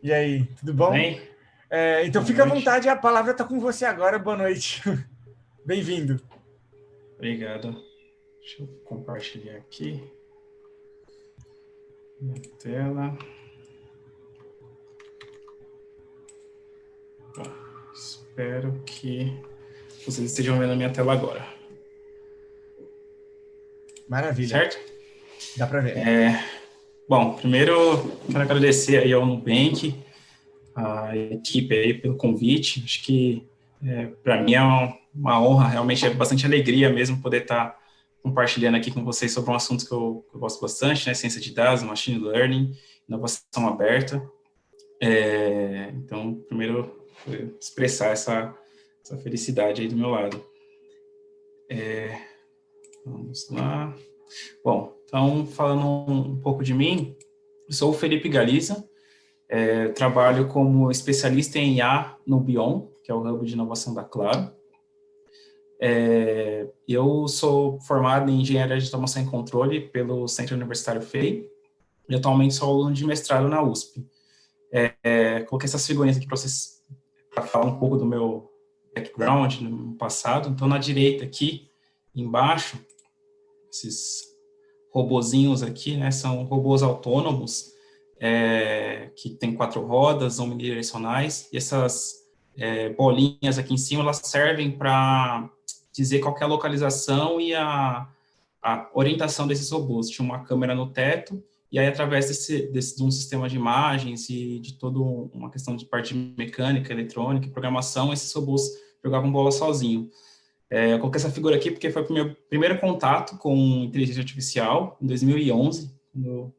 E aí, tudo Tudo bom? bem? Então Boa fica à noite. vontade, a palavra está com você agora. Boa noite. Bem-vindo. Obrigado. Deixa eu compartilhar aqui minha tela. Bom, espero que vocês estejam vendo a minha tela agora. Maravilha. Certo? Dá para ver. Bom, primeiro quero agradecer aí ao Nubank, a equipe aí pelo convite. Acho que para mim é uma honra, realmente é bastante alegria mesmo poder estar compartilhando aqui com vocês sobre um assunto que eu gosto bastante, né? Ciência de dados, machine learning, inovação aberta. Então, primeiro, expressar essa felicidade aí do meu lado. Vamos lá. Bom, então, falando um pouco de mim, eu sou o Felipe Galiza, trabalho como especialista em IA no Bion, que é o hub de inovação da Claro. Eu sou formado em engenharia de automação e controle pelo Centro Universitário FEI e atualmente sou aluno de mestrado na USP. Coloquei essas figurinhas aqui para vocês, para falar um pouco do meu background no passado. Então, na direita aqui, embaixo, esses robozinhos aqui, né, são robôs autônomos, que tem 4 rodas, omnidirecionais, e essas bolinhas aqui em cima, elas servem para dizer qual que é a localização e a orientação desses robôs. Tinha uma câmera no teto, e aí, através de um sistema de imagens e de toda uma questão de parte mecânica, eletrônica e programação, esses robôs jogavam bola sozinho. Eu coloquei essa figura aqui porque foi o meu primeiro contato com inteligência artificial, em 2011, quando eu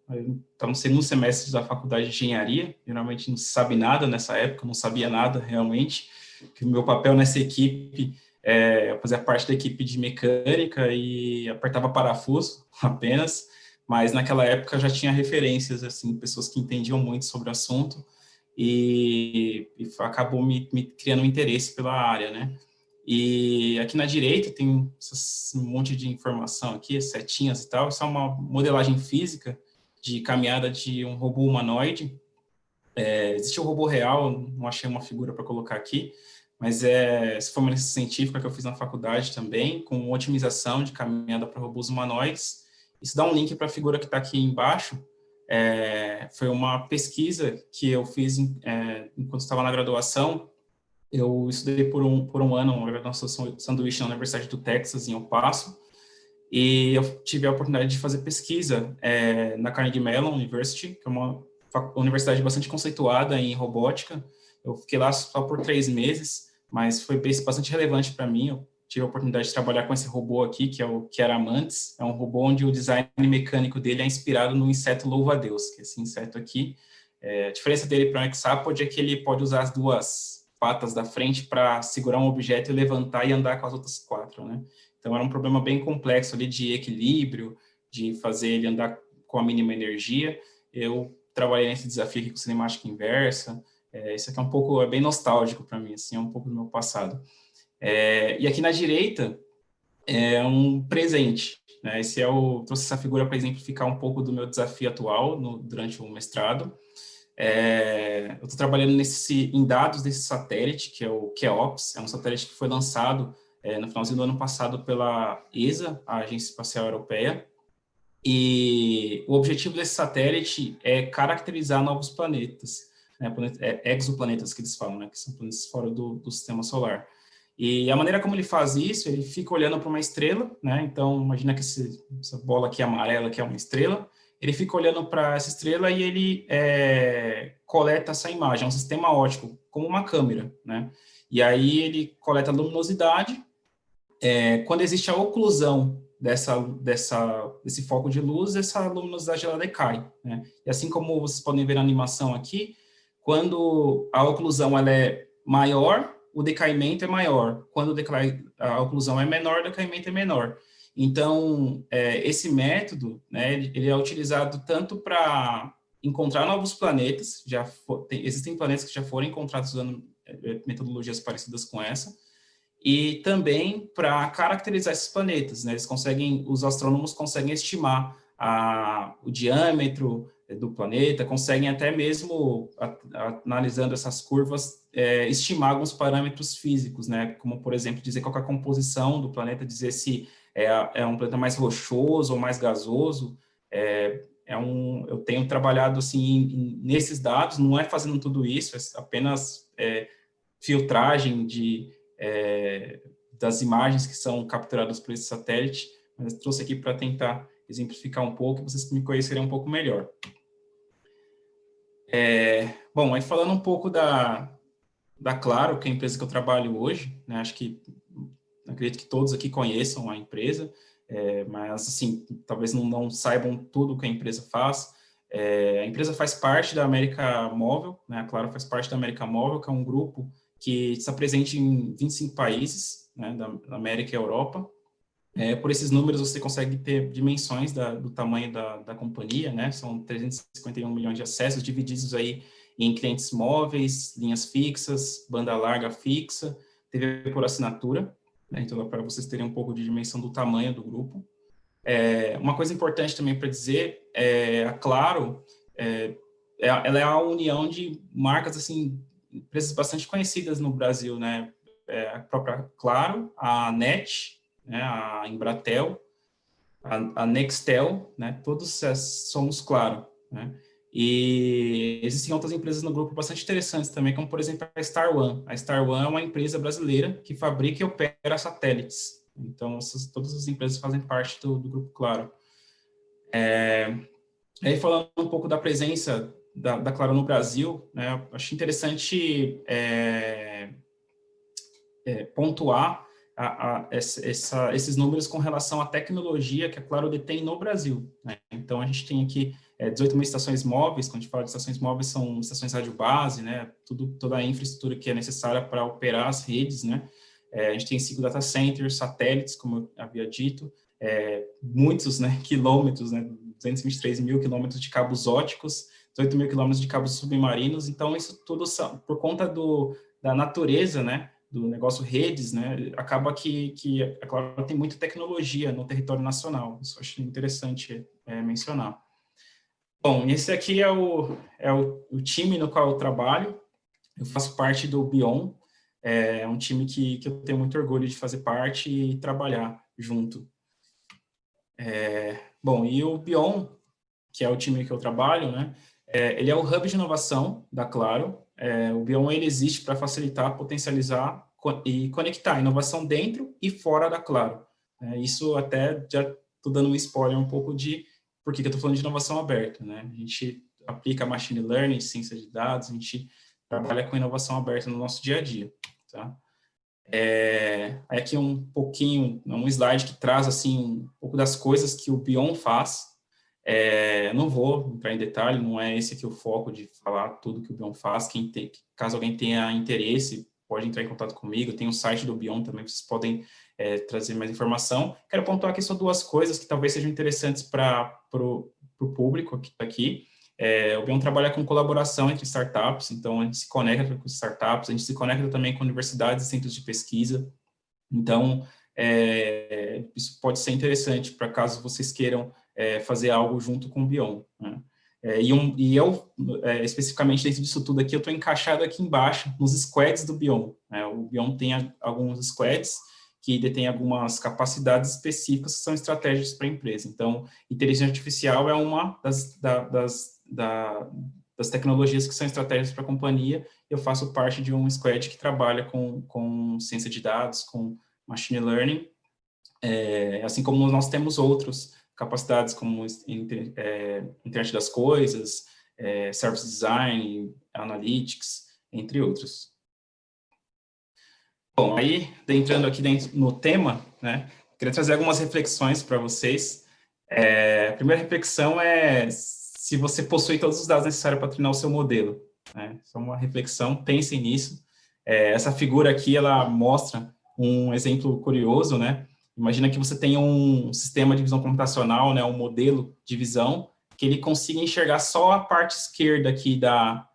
estava no segundo semestre da faculdade de engenharia. Geralmente não se sabe nada nessa época, não sabia nada realmente, que o meu papel nessa equipe eu fazia parte da equipe de mecânica e apertava parafuso apenas, mas naquela época já tinha referências, assim, pessoas que entendiam muito sobre o assunto e acabou me criando um interesse pela área, né? E aqui na direita tem um monte de informação aqui, setinhas e tal. Isso é uma modelagem física de caminhada de um robô humanoide. Existe um robô real, não achei uma figura para colocar aqui, mas essa foi uma científica que eu fiz na faculdade também, com otimização de caminhada para robôs humanoides. Isso dá um link para a figura que está aqui embaixo. Foi uma pesquisa que eu fiz enquanto estava na graduação. Eu estudei por um ano uma graduação sanduíche na Universidade do Texas, em El Paso, e eu tive a oportunidade de fazer pesquisa na Carnegie Mellon University, que é uma universidade bastante conceituada em robótica. Eu fiquei lá só por 3 meses, mas foi bastante relevante para mim. Eu tive a oportunidade de trabalhar com esse robô aqui, que é o Chiaramantis. É um robô onde o design mecânico dele é inspirado no inseto louva-a-Deus, que é esse inseto aqui. A diferença dele para um hexápode é que ele pode usar as duas patas da frente para segurar um objeto e levantar e andar com as outras 4, né? Então, era um problema bem complexo ali de equilíbrio, de fazer ele andar com a mínima energia. Eu trabalhei nesse desafio aqui com cinemática inversa. Isso aqui é bem nostálgico para mim, assim, é um pouco do meu passado. E aqui na direita é um presente, né? Trouxe essa figura para exemplificar um pouco do meu desafio atual durante o mestrado. Eu estou trabalhando em dados desse satélite, que é o Keops, é um satélite que foi lançado no finalzinho do ano passado pela ESA, a Agência Espacial Europeia, e o objetivo desse satélite é caracterizar novos planetas, né, exoplanetas que eles falam, né, que são planetas fora do sistema solar. E a maneira como ele faz isso, ele fica olhando para uma estrela, né? Então, imagina que essa bola aqui amarela, que é uma estrela, ele fica olhando para essa estrela e ele coleta essa imagem, é um sistema óptico, como uma câmera, né? E aí ele coleta a luminosidade. Quando existe a oclusão desse foco de luz, essa luminosidade ela decai, né? E assim como vocês podem ver na animação aqui, quando a oclusão ela é maior, o decaimento é maior. Quando a oclusão é menor, o decaimento é menor. Então, esse método, né, ele é utilizado tanto para encontrar novos planetas, existem planetas que já foram encontrados usando metodologias parecidas com essa, e também para caracterizar esses planetas, né? Os astrônomos conseguem estimar o diâmetro, do planeta, conseguem até mesmo, analisando essas curvas, estimar alguns parâmetros físicos, né? Como, por exemplo, dizer qual é a composição do planeta, dizer se é um planeta mais rochoso ou mais gasoso. Eu tenho trabalhado assim nesses dados, não é fazendo tudo isso, é apenas filtragem das imagens que são capturadas por esse satélite, mas eu trouxe aqui para tentar exemplificar um pouco, e vocês me conhecerem um pouco melhor. Bom, aí falando um pouco da Claro, que é a empresa que eu trabalho hoje, né, acredito que todos aqui conheçam a empresa, mas, assim, talvez não saibam tudo que a empresa faz. A empresa faz parte da América Móvel, né, a Claro faz parte da América Móvel, que é um grupo que está presente em 25 países, né, da América e Europa. Por esses números, você consegue ter dimensões do tamanho da companhia, né? São 351 milhões de acessos, divididos aí em clientes móveis, linhas fixas, banda larga fixa, TV por assinatura, né? Então, para vocês terem um pouco de dimensão do tamanho do grupo. Uma coisa importante também para dizer, a Claro, ela é a união de marcas, assim, empresas bastante conhecidas no Brasil, né? A própria Claro, a NET, né, a Embratel, a Nextel, né, todos somos Claro, né, e existem outras empresas no grupo bastante interessantes também, como, por exemplo, a Star One. A Star One é uma empresa brasileira que fabrica e opera satélites. Então, todas as empresas fazem parte do Grupo Claro. Aí, falando um pouco da presença da Claro no Brasil, né, acho interessante pontuar esses números com relação à tecnologia que a Claro detém no Brasil, né? Então, a gente tem aqui 18 mil estações móveis. Quando a gente fala de estações móveis, são estações rádio base, né? Toda a infraestrutura que é necessária para operar as redes, né? A gente tem 5 data centers, satélites, como eu havia dito, muitos, né, quilômetros, né? 223 mil quilômetros de cabos óticos, 18 mil quilômetros de cabos submarinos. Então, isso tudo por conta da natureza, né, do negócio redes, né, acaba que a Claro tem muita tecnologia no território nacional. Isso eu acho interessante mencionar. Bom, esse aqui é o time no qual eu trabalho. Eu faço parte do Bion, é um time que eu tenho muito orgulho de fazer parte e trabalhar junto. Bom, e o Bion, que é o time que eu trabalho, né, ele é o hub de inovação da Claro. O Bion, ele existe para facilitar, potencializar e conectar inovação dentro e fora da Claro. Isso até já estou dando um spoiler um pouco de por que eu estou falando de inovação aberta, né? A gente aplica machine learning, ciência de dados, a gente trabalha com inovação aberta no nosso dia a dia, tá? Aqui um pouquinho, um slide que traz assim um pouco das coisas que o Bion faz. Não vou entrar em detalhe, não é esse aqui o foco de falar tudo que o Bion faz. Caso alguém tenha interesse, pode entrar em contato comigo. Tem o site do Bion também, vocês podem trazer mais informação. Quero pontuar aqui só 2 coisas que talvez sejam interessantes para o público aqui. O Bion trabalha com colaboração entre startups, então a gente se conecta com startups, a gente se conecta também com universidades e centros de pesquisa. Então, isso pode ser interessante para caso vocês queiram fazer algo junto com o Bion, né? E eu, especificamente dentro disso tudo aqui, eu estou encaixado aqui embaixo, nos squads do Bion, né? O Bion tem alguns squads que detêm algumas capacidades específicas que são estratégias para a empresa. Então, inteligência artificial é uma das tecnologias que são estratégias para a companhia. Eu faço parte de um squad que trabalha com ciência de dados, com machine learning, assim como nós temos outros capacidades como internet das coisas, service design, analytics, entre outros. Bom, aí, entrando aqui no tema, né, queria trazer algumas reflexões para vocês. A primeira reflexão é se você possui todos os dados necessários para treinar o seu modelo, né? Só uma reflexão, pensem nisso. Essa figura aqui, ela mostra um exemplo curioso, né? Imagina que você tem um sistema de visão computacional, né, um modelo de visão, que ele consiga enxergar só a parte esquerda aqui da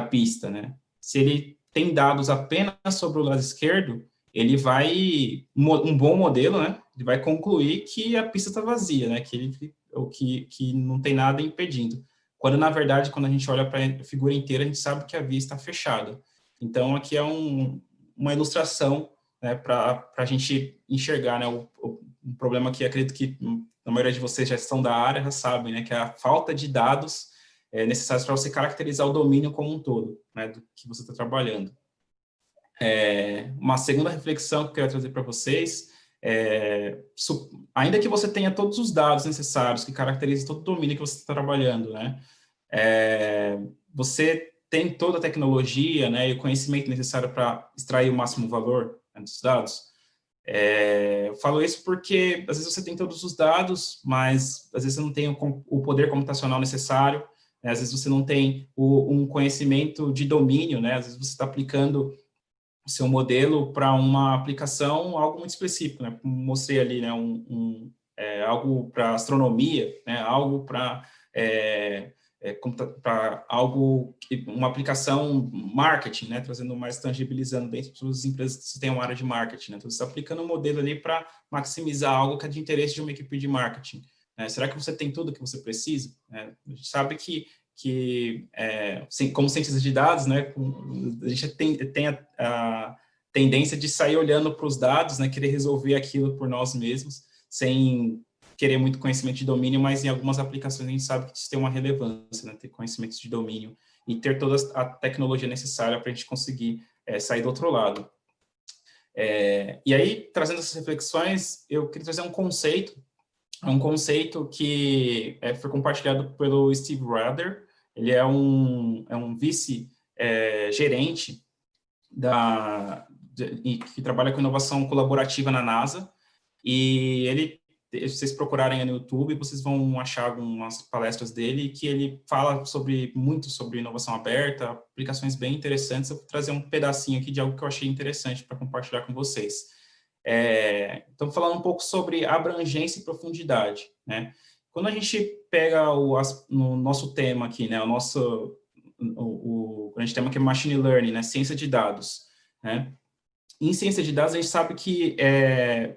pista, né? Se ele tem dados apenas sobre o lado esquerdo, ele vai, um bom modelo, né, ele vai concluir que a pista está vazia, né, que não tem nada impedindo. quando, na verdade, quando a gente olha para a figura inteira, a gente sabe que a via está fechada. Então, aqui é uma ilustração, né, para a gente enxergar, né, um problema que acredito que a maioria de vocês já estão da área, já sabem, né, que é a falta de dados necessários para você caracterizar o domínio como um todo, né, do que você está trabalhando. Uma segunda reflexão que eu quero trazer para vocês ainda que você tenha todos os dados necessários que caracterizam todo o domínio que você está trabalhando, né, você tem toda a tecnologia, né, e o conhecimento necessário para extrair o máximo valor, né, dos dados. Eu falo isso porque, às vezes, você tem todos os dados, mas, às vezes, você não tem o poder computacional necessário, né, às vezes, você não tem um conhecimento de domínio, né, às vezes, você está aplicando o seu modelo para uma aplicação, algo muito específico, né, como mostrei ali, né, algo para astronomia, né, algo para uma aplicação marketing, né, trazendo mais tangibilizando dentro das empresas que você tem uma área de marketing, né, então você está aplicando um modelo ali para maximizar algo que é de interesse de uma equipe de marketing, né? Será que você tem tudo que você precisa? A gente sabe que como cientista de dados, né, a gente tem a tendência de sair olhando para os dados, né, querer resolver aquilo por nós mesmos, sem querer muito conhecimento de domínio, mas em algumas aplicações a gente sabe que isso tem uma relevância, né, ter conhecimento de domínio e ter toda a tecnologia necessária para a gente conseguir sair do outro lado. E aí, trazendo essas reflexões, eu queria trazer um conceito que foi compartilhado pelo Steve Rudder. Ele é um vice-gerente que trabalha com inovação colaborativa na NASA, e se vocês procurarem no YouTube, vocês vão achar algumas palestras dele, que ele fala muito sobre inovação aberta, aplicações bem interessantes. Eu vou trazer um pedacinho aqui de algo que eu achei interessante para compartilhar com vocês. Então, falando um pouco sobre abrangência e profundidade, né? Quando a gente pega no nosso tema aqui, né, o grande tema que é Machine Learning, né, ciência de dados, né? Em ciência de dados, a gente sabe que,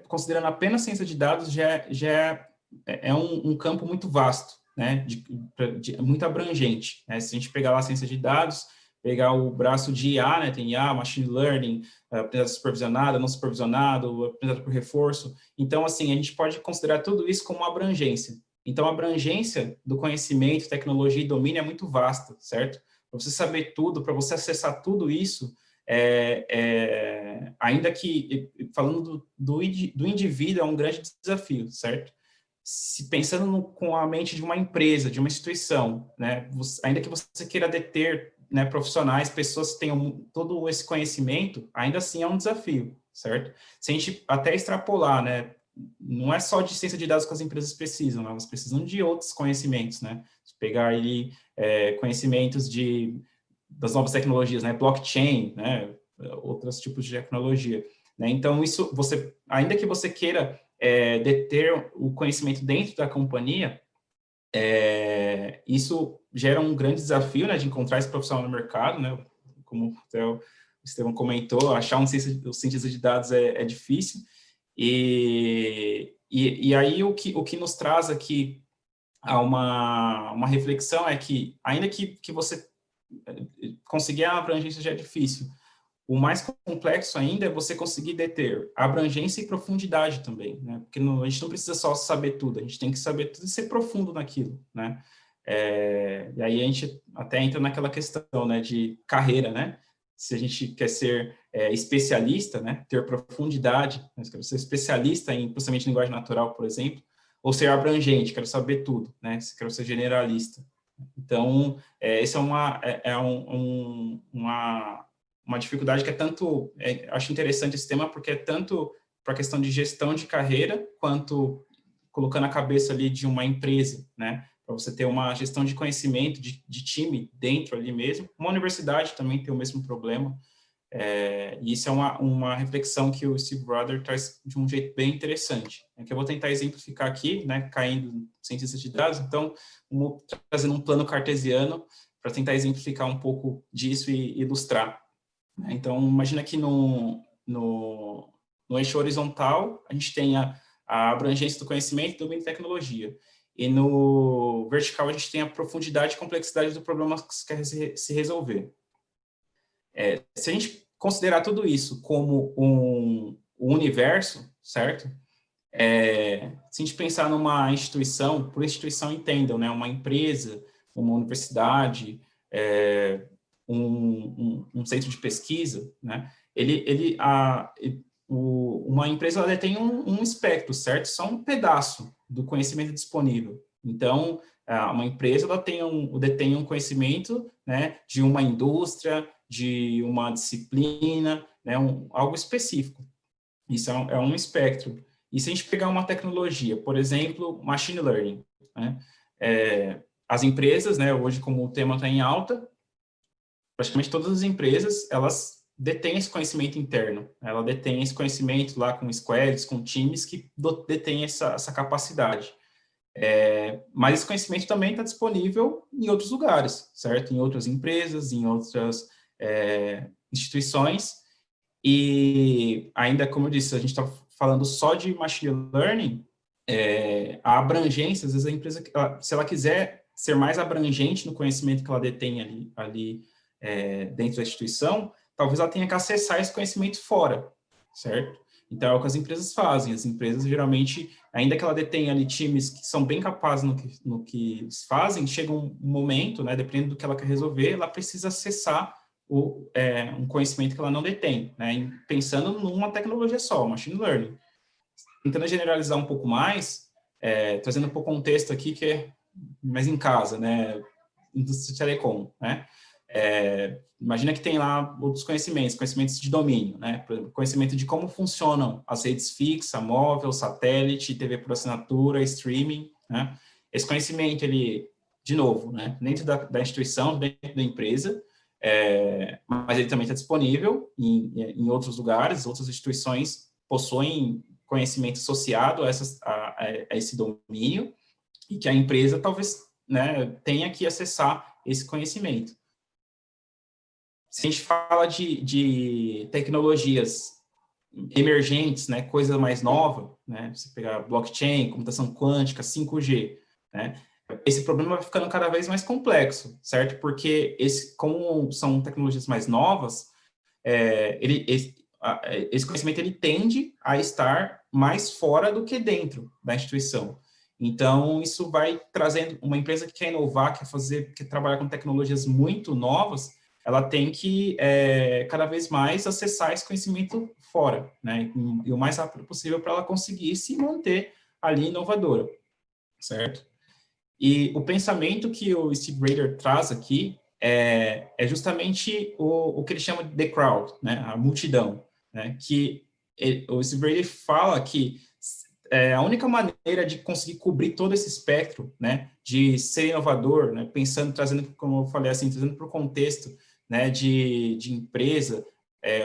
considerando apenas ciência de dados, já é um campo muito vasto, né, muito abrangente, né? Se a gente pegar lá a ciência de dados, pegar o braço de IA, né, tem IA, Machine Learning, aprendizado supervisionado, não supervisionado, aprendizado por reforço. Então, assim, a gente pode considerar tudo isso como uma abrangência. Então, a abrangência do conhecimento, tecnologia e domínio é muito vasta, certo? Para você saber tudo, para você acessar tudo isso, ainda que, falando do indivíduo, é um grande desafio, certo? Pensando com a mente de uma empresa, de uma instituição, né? Ainda que você queira deter, né, profissionais, pessoas que tenham todo esse conhecimento, ainda assim é um desafio, certo? Se a gente até extrapolar, né, não é só de ciência de dados que as empresas precisam, né, elas precisam de outros conhecimentos, né? Se pegar aí conhecimentos das novas tecnologias, né, blockchain, né, outros tipos de tecnologia, né? Então, isso, ainda que você queira deter o conhecimento dentro da companhia, isso gera um grande desafio, né, de encontrar esse profissional no mercado, né, como até o Estevão comentou, achar um cientista de dados é difícil, e aí o que nos traz aqui a uma reflexão é que, ainda que você conseguir a abrangência já é difícil, o mais complexo ainda é você conseguir deter abrangência e profundidade também, né? Porque a gente não precisa só saber tudo, a gente tem que saber tudo e ser profundo naquilo, né? E aí a gente até entra naquela questão, né, de carreira, né? Se a gente quer ser especialista, né, ter profundidade, né? Se quer ser especialista em processamento de linguagem natural, por exemplo, ou ser abrangente, quero saber tudo, né? Se quero ser generalista. Então, essa é uma dificuldade que acho interessante esse tema, porque é tanto para a questão de gestão de carreira, quanto colocando a cabeça ali de uma empresa, né, para você ter uma gestão de conhecimento, de time dentro ali mesmo. Uma universidade também tem o mesmo problema, e isso é uma reflexão que o Steve Rudder traz de um jeito bem interessante, né, que eu vou tentar exemplificar aqui, né, caindo em ciência de dados. Então, trazendo um plano cartesiano para tentar exemplificar um pouco disso e ilustrar. Então, imagina que no eixo horizontal, a gente tem a abrangência do conhecimento, domínio e tecnologia. e no vertical a gente tem a profundidade e complexidade do problema que se quer se resolver. Se a gente considerar tudo isso como um universo, certo? Se a gente pensar numa instituição, por instituição entendam, né? Uma empresa, uma universidade, um centro de pesquisa, né? Uma empresa ela detém um espectro, certo? Só um pedaço do conhecimento disponível. Então, uma empresa ela detém um conhecimento, né, de uma indústria, de uma disciplina, né, algo específico. Isso é um espectro. E se a gente pegar uma tecnologia, por exemplo, machine learning, né, as empresas, né, hoje como o tema está em alta, praticamente todas as empresas, elas detêm esse conhecimento interno, ela detém esse conhecimento lá com squads, com times que detêm essa capacidade. Mas esse conhecimento também está disponível em outros lugares, certo? Em outras empresas, em outras instituições, e ainda, como eu disse, a gente está falando só de machine learning, a abrangência, às vezes a empresa, se ela quiser ser mais abrangente no conhecimento que ela detém ali dentro da instituição, talvez ela tenha que acessar esse conhecimento fora, certo? Então, é o que as empresas fazem. As empresas, geralmente, ainda que ela detenha ali times que são bem capazes no que eles fazem, chega um momento, né, dependendo do que ela quer resolver, ela precisa acessar um conhecimento que ela não detém, né, pensando numa tecnologia só, machine learning. Tentando generalizar um pouco mais, trazendo para o contexto aqui, que é mais em casa, né, indústria de telecom, né, imagina que tem lá outros conhecimentos de domínio, né? Por exemplo, conhecimento de como funcionam as redes fixa, móvel, satélite, TV por assinatura, streaming, né? Esse conhecimento, ele, de novo, né? Dentro da instituição, dentro da empresa, mas ele também está disponível em outros lugares, outras instituições possuem conhecimento associado a esse domínio e que a empresa talvez, né, tenha que acessar esse conhecimento. Se a gente fala de tecnologias emergentes, né, coisa mais nova, né, você pegar blockchain, computação quântica, 5G, né, esse problema vai ficando cada vez mais complexo, certo? Porque como são tecnologias mais novas, esse conhecimento ele tende a estar mais fora do que dentro da instituição. Então, isso vai trazendo uma empresa que quer inovar, quer trabalhar com tecnologias muito novas, ela tem que cada vez mais acessar esse conhecimento fora, né? E o mais rápido possível para ela conseguir se manter ali inovadora, certo? E o pensamento que o Steve Rader traz aqui é justamente o que ele chama de the crowd, né? A multidão, né? O Steve Rader fala que a única maneira de conseguir cobrir todo esse espectro, né, de ser inovador, né, trazendo, como eu falei assim, trazendo para o contexto, né, de empresa,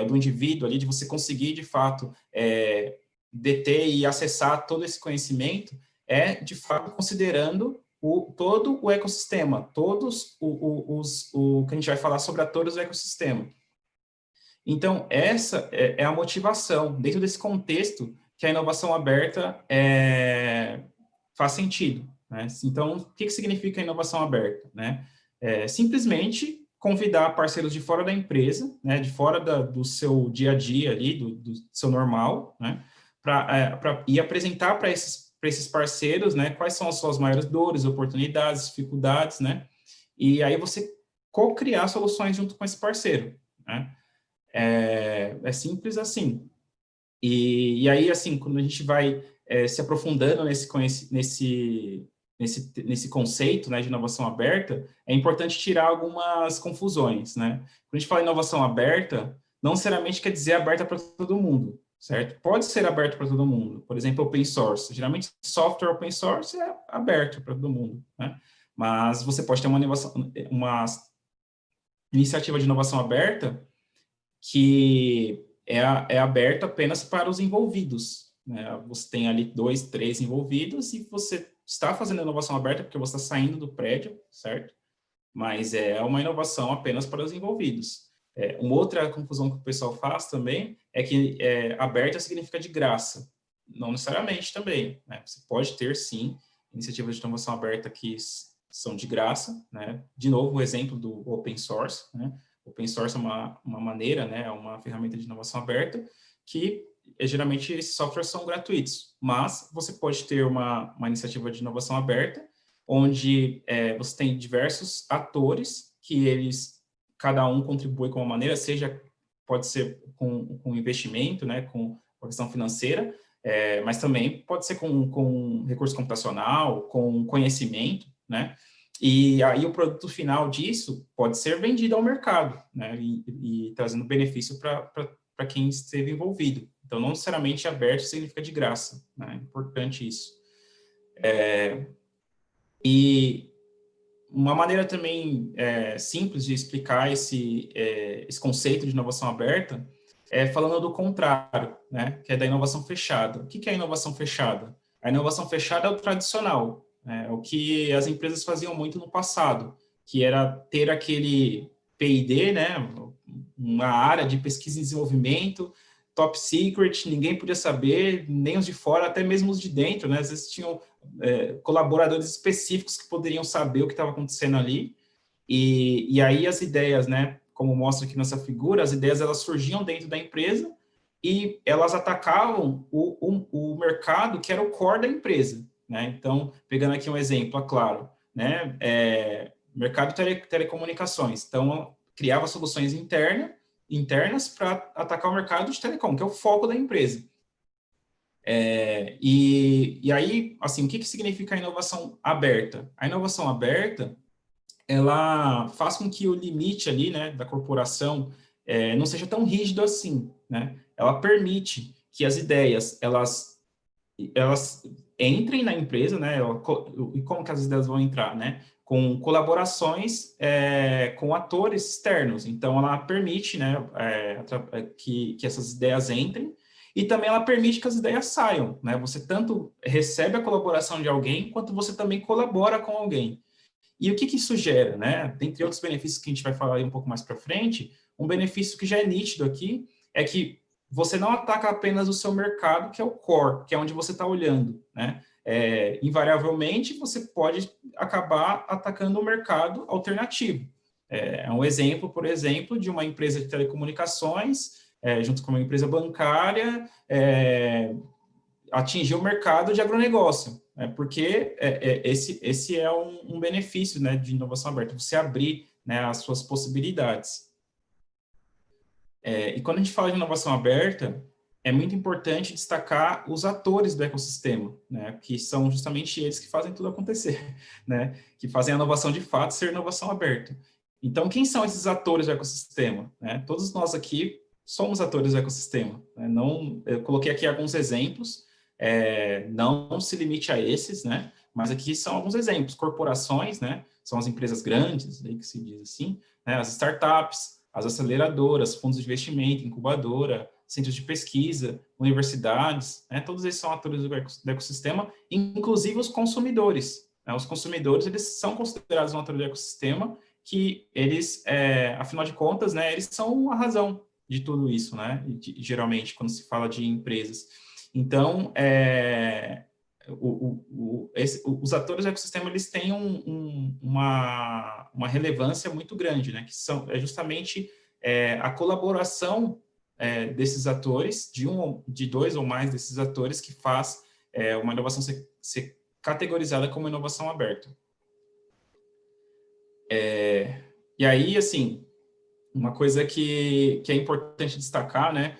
do indivíduo ali, de você conseguir, de fato, deter e acessar todo esse conhecimento, de fato, considerando todo o ecossistema, todos o que a gente vai falar sobre atores do ecossistema. Então, essa é a motivação, dentro desse contexto, que a inovação aberta faz sentido, né? Então, o que significa a inovação aberta, né? Simplesmente convidar parceiros de fora da empresa, né, de fora do seu dia a dia ali, do seu normal, né, e apresentar para esses parceiros, né, quais são as suas maiores dores, oportunidades, dificuldades, né, e aí você co-criar soluções junto com esse parceiro, né. É simples assim. E aí, assim, quando a gente vai se aprofundando nesse conceito, né, de inovação aberta, é importante tirar algumas confusões, né? Quando a gente fala em inovação aberta, não necessariamente quer dizer aberta para todo mundo, certo? Pode ser aberto para todo mundo. Por exemplo, open source. Geralmente, software open source é aberto para todo mundo, né? Mas você pode ter uma iniciativa de inovação aberta que é aberto apenas para os envolvidos, né? Você tem ali 2, 3 envolvidos e você está fazendo inovação aberta porque você está saindo do prédio, certo? Mas é uma inovação apenas para os envolvidos. Uma outra confusão que o pessoal faz também é que aberta significa de graça. Não necessariamente também, né? Você pode ter, sim, iniciativas de inovação aberta que são de graça, né? De novo, o exemplo do open source, né? Open source é uma maneira, né? É uma ferramenta de inovação aberta que, geralmente, esses softwares são gratuitos, mas você pode ter uma iniciativa de inovação aberta, onde você tem diversos atores que cada um contribui com uma maneira, pode ser com investimento, né? Com a questão financeira, mas também pode ser com recurso computacional, com conhecimento, né? E aí o produto final disso pode ser vendido ao mercado, né? E trazendo benefício para quem esteve envolvido. Então, não necessariamente aberto significa de graça, né? É importante isso. E uma maneira também simples de explicar esse conceito de inovação aberta é falando do contrário, né? Que é da inovação fechada. O que é a inovação fechada? A inovação fechada é o tradicional, né? É o que as empresas faziam muito no passado, que era ter aquele P&D, né? Uma área de pesquisa e desenvolvimento, top secret, ninguém podia saber, nem os de fora, até mesmo os de dentro, né? Às vezes tinham colaboradores específicos que poderiam saber o que estava acontecendo ali, e aí as ideias, né? Como mostra aqui nessa figura, as ideias elas surgiam dentro da empresa e elas atacavam o mercado que era o core da empresa, né? Então, pegando aqui um exemplo, claro, né? Mercado de telecomunicações. Então, criava soluções internas para atacar o mercado de telecom, que é o foco da empresa. E aí, assim, o que significa a inovação aberta? A inovação aberta, ela faz com que o limite ali, né, da corporação não seja tão rígido assim, né? Ela permite que as ideias, elas entrem na empresa, né? E como que as ideias vão entrar, né? Com colaborações com atores externos. Então, ela permite, né, que essas ideias entrem, e também ela permite que as ideias saiam, né? Você tanto recebe a colaboração de alguém, quanto você também colabora com alguém. E o que isso gera, né? Dentre outros benefícios que a gente vai falar aí um pouco mais para frente, um benefício que já é nítido aqui é que você não ataca apenas o seu mercado, que é o core, que é onde você está olhando, né? Invariavelmente, você pode acabar atacando o mercado alternativo. É um exemplo, por exemplo, de uma empresa de telecomunicações, junto com uma empresa bancária, atingir o mercado de agronegócio, né? Porque esse é um benefício, né, de inovação aberta, você abrir, né, as suas possibilidades. E quando a gente fala de inovação aberta, é muito importante destacar os atores do ecossistema, né, que são justamente eles que fazem tudo acontecer, né, que fazem a inovação de fato ser inovação aberta. Então, quem são esses atores do ecossistema? Né? Todos nós aqui somos atores do ecossistema. Né? Eu coloquei aqui alguns exemplos, não se limite a esses, né? Mas aqui são alguns exemplos. Corporações, né? São as empresas grandes, né? Que se diz assim, né? As startups, as aceleradoras, fundos de investimento, incubadora, centros de pesquisa, universidades, né? Todos esses são atores do ecossistema, inclusive os consumidores. Né? Os consumidores, eles são considerados um ator do ecossistema, que eles, afinal de contas, né? Eles são a razão de tudo isso, né? Geralmente, quando se fala de empresas. Então, os atores do ecossistema, eles têm uma relevância muito grande, né? Que é justamente a colaboração desses atores, de dois ou mais desses atores, que faz uma inovação ser categorizada como inovação aberta. E aí, assim, uma coisa que é importante destacar, né?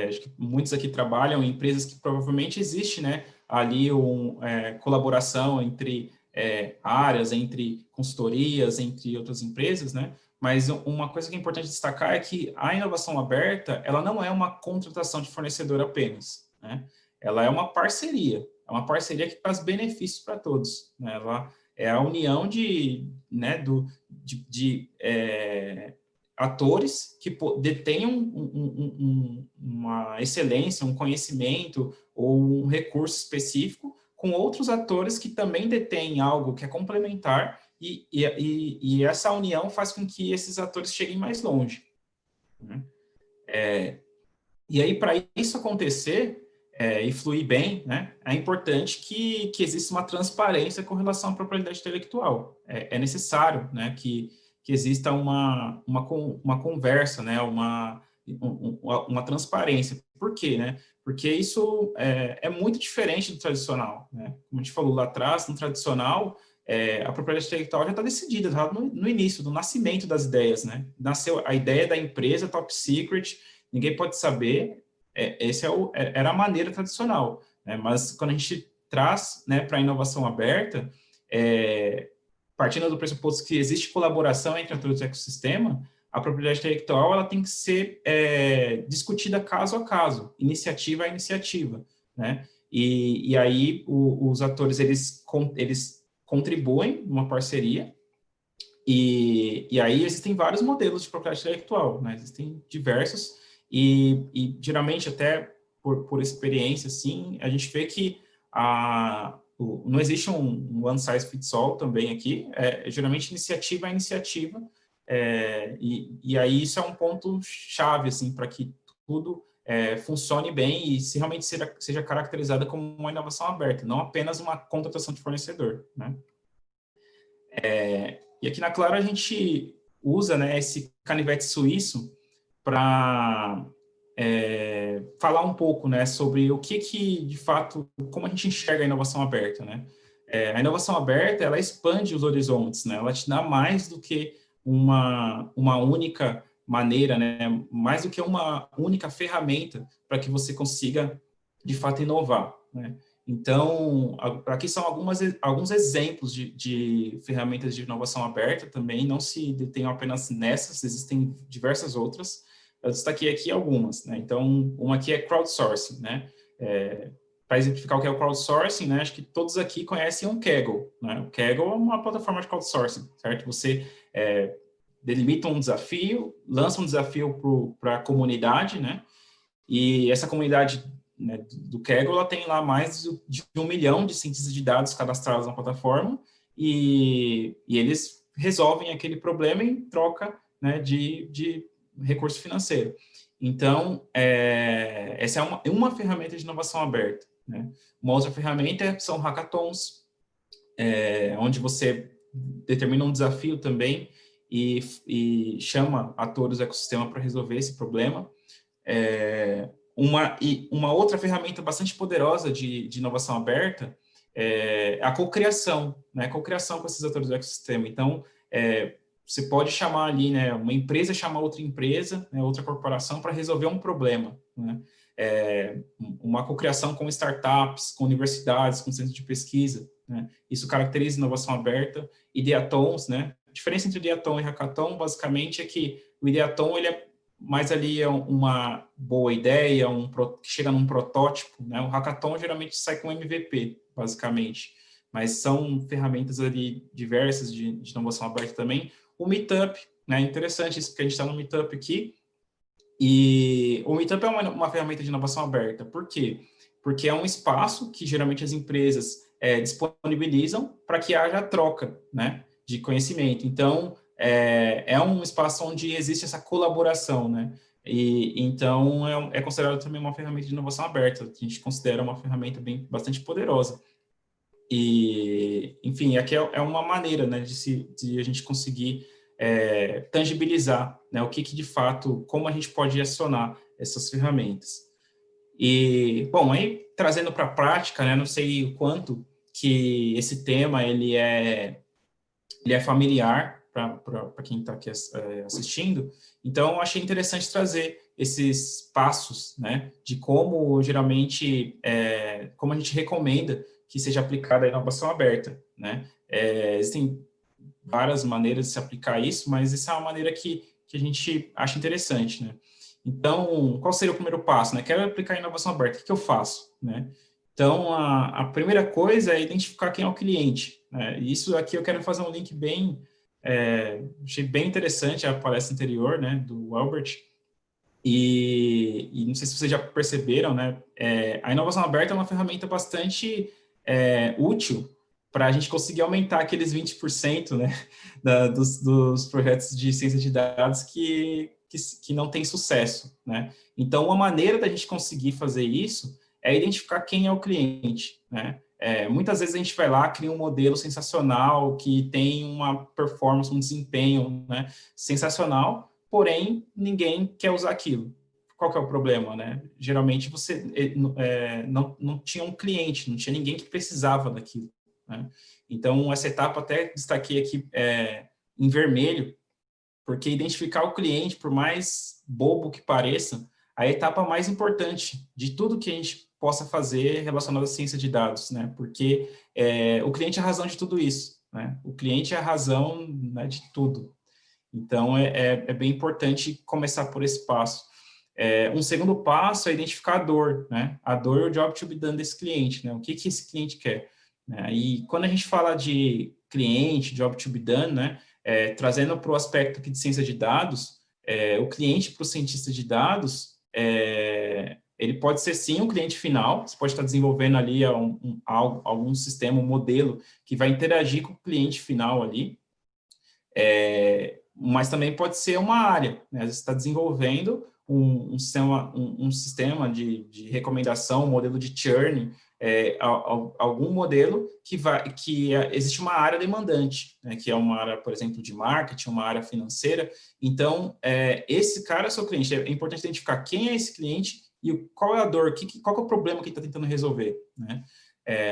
Acho que muitos aqui trabalham em empresas que provavelmente existe, né? Ali colaboração entre áreas, entre consultorias, entre outras empresas, né? Mas uma coisa que é importante destacar é que a inovação aberta, ela não é uma contratação de fornecedor apenas, né? Ela é uma parceria que traz benefícios para todos, né? Ela é a união de atores que detenham uma excelência, um conhecimento ou um recurso específico com outros atores que também detêm algo que é complementar e essa união faz com que esses atores cheguem mais longe. Né? E aí, para isso acontecer, e fluir bem, né, é importante que exista uma transparência com relação à propriedade intelectual. É necessário, né, que exista uma conversa, né, uma transparência. Por quê, né? Porque isso é muito diferente do tradicional, né? Como a gente falou lá atrás, no tradicional, a propriedade intelectual já está decidida, está no início, do nascimento das ideias, né? Nasceu a ideia da empresa, top secret, ninguém pode saber, era a maneira tradicional, né? Mas quando a gente traz, né, para a inovação aberta, partindo do pressuposto que existe colaboração entre atores do ecossistema, a propriedade intelectual ela tem que ser discutida caso a caso, iniciativa a iniciativa, né? E aí os atores eles contribuem numa parceria e aí existem vários modelos de propriedade intelectual, né? Existem diversos e geralmente até por experiência, assim, a gente vê que não existe um one size fits all também aqui, geralmente iniciativa a iniciativa, e aí isso é um ponto chave, assim, para que tudo funcione bem e se realmente seja caracterizada como uma inovação aberta, não apenas uma contratação de fornecedor, né? E aqui na Claro a gente usa, né, esse canivete suíço para falar um pouco, né, sobre o que de fato, como a gente enxerga a inovação aberta, né? A inovação aberta, ela expande os horizontes, né? Ela te dá mais do que uma única maneira, né? Mais do que uma única ferramenta para que você consiga, de fato, inovar, né? Então, aqui são alguns exemplos de ferramentas de inovação aberta também, não se detenham apenas nessas, existem diversas outras. Eu destaquei aqui algumas, né? Então, uma aqui é crowdsourcing, né? Para exemplificar o que é o crowdsourcing, né? Acho que todos aqui conhecem o Kaggle, né? O Kaggle é uma plataforma de crowdsourcing, certo? Você delimita um desafio, lança um desafio para a comunidade, né? E essa comunidade, né, do Kaggle, ela tem lá mais de 1 milhão de cientistas de dados cadastrados na plataforma e eles resolvem aquele problema em troca, né, de recurso financeiro. Então, essa é uma ferramenta de inovação aberta, né? Uma outra ferramenta são hackathons, onde você determina um desafio também e chama atores do ecossistema para resolver esse problema. Uma outra ferramenta bastante poderosa de inovação aberta é a cocriação, né? Cocriação com esses atores do ecossistema. Então, você pode chamar ali, né, uma empresa chamar outra empresa, né, outra corporação para resolver um problema, né? Uma cocriação com startups, com universidades, com centros de pesquisa, né? Isso caracteriza inovação aberta. Ideatons, né? A diferença entre ideaton e hackathon, basicamente, é que o ideaton, ele mais ali é uma boa ideia, que chega num protótipo, né? O hackathon geralmente sai com MVP, basicamente, mas são ferramentas ali diversas de inovação aberta também. O Meetup, né? Interessante isso, porque a gente está no Meetup aqui, e o Meetup é uma ferramenta de inovação aberta. Por quê? Porque é um espaço que geralmente as empresas disponibilizam para que haja troca, né, de conhecimento. Então, é um espaço onde existe essa colaboração, né? E então é considerado também uma ferramenta de inovação aberta, que a gente considera uma ferramenta bastante poderosa. E, enfim, aqui é uma maneira, né, de a gente conseguir tangibilizar, né, o que de fato, como a gente pode acionar essas ferramentas. E, bom, aí trazendo para a prática, né, não sei o quanto que esse tema ele é familiar para quem está aqui assistindo, então eu achei interessante trazer esses passos, né, de como geralmente, como a gente recomenda que seja aplicada a inovação aberta, né. Existem várias maneiras de se aplicar isso, mas essa é uma maneira que a gente acha interessante, né. Então, qual seria o primeiro passo, né? Quero aplicar a inovação aberta, o que eu faço, né? Então, a primeira coisa é identificar quem é o cliente, né? Isso aqui eu quero fazer um link achei bem interessante a palestra anterior, né, do Albert, e não sei se vocês já perceberam, né, a inovação aberta é uma ferramenta bastante útil para a gente conseguir aumentar aqueles 20%, né, dos projetos de ciência de dados que não tem sucesso, né? Então, uma maneira da gente conseguir fazer isso é identificar quem é o cliente, né? Muitas vezes a gente vai lá, cria um modelo sensacional, que tem uma performance, um desempenho, né, sensacional, porém, ninguém quer usar aquilo. Qual que é o problema, né? Geralmente você não tinha um cliente, não tinha ninguém que precisava daquilo, né? Então, essa etapa até destaquei aqui em vermelho, porque identificar o cliente, por mais bobo que pareça, a etapa mais importante de tudo que a gente possa fazer relacionado à ciência de dados, né? Porque o cliente é a razão de tudo isso, né? O cliente é a razão, né, de tudo. Então, é bem importante começar por esse passo. Um segundo passo é identificar a dor, né? A dor é o job to be done desse cliente, né? O que esse cliente quer, né? E quando a gente fala de cliente, job to be done, né? Trazendo para o aspecto aqui de ciência de dados, o cliente para o cientista de dados, ele pode ser sim um cliente final, você pode estar desenvolvendo ali algum sistema, um modelo que vai interagir com o cliente final ali, mas também pode ser uma área, né? Você está desenvolvendo um sistema de recomendação, um modelo de churn, algum modelo que existe uma área demandante, né? Que é uma área, por exemplo, de marketing, uma área financeira. Então, esse cara é seu cliente. É importante identificar quem é esse cliente e qual é a dor, qual é o problema que ele está tentando resolver, né?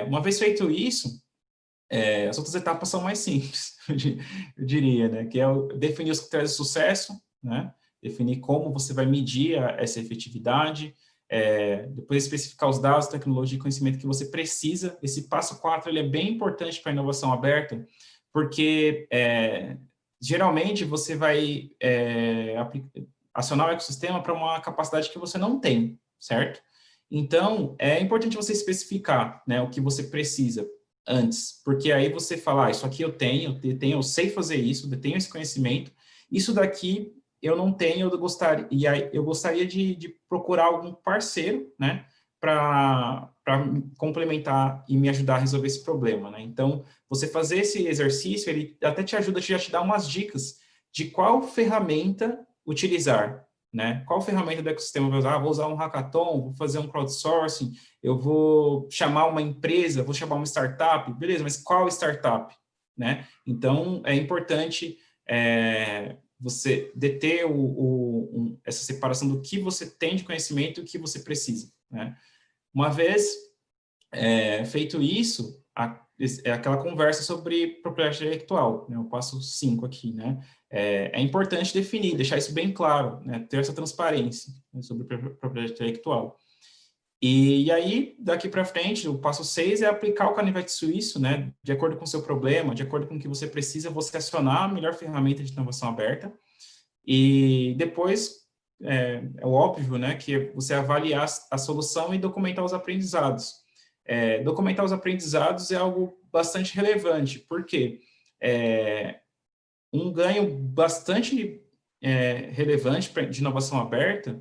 Uma vez feito isso, as outras etapas são mais simples, eu diria, né? Que é definir os critérios de sucesso, né? Definir como você vai medir essa efetividade, depois especificar os dados, tecnologia e conhecimento que você precisa. Esse passo 4 ele é bem importante para a inovação aberta, porque geralmente você vai acionar o ecossistema para uma capacidade que você não tem, certo? Então, é importante você especificar, né, o que você precisa antes, porque aí você fala, isso aqui eu sei fazer isso, eu tenho esse conhecimento, isso daqui eu não tenho, eu gostaria de procurar algum parceiro, né, para complementar e me ajudar a resolver esse problema, né? Então, você fazer esse exercício, ele até te ajuda, já te dá umas dicas de qual ferramenta utilizar, né? Qual ferramenta do ecossistema eu vou usar? Vou usar um hackathon, vou fazer um crowdsourcing, eu vou chamar uma empresa, vou chamar uma startup, beleza, mas qual startup, né? Então, é importante você deter essa separação do que você tem de conhecimento e o que você precisa, né? Uma vez feito isso, é aquela conversa sobre propriedade intelectual, né? O passo 5 aqui, né? É importante definir, deixar isso bem claro, né? Ter essa transparência, né, sobre propriedade intelectual. E aí, daqui para frente, o passo 6 é aplicar o canivete suíço, né? De acordo com o seu problema, de acordo com o que você precisa, você acionar a melhor ferramenta de inovação aberta. E depois, o óbvio, né? Que é você avaliar a solução e documentar os aprendizados. Documentar os aprendizados é algo bastante relevante, porque um ganho bastante relevante de inovação aberta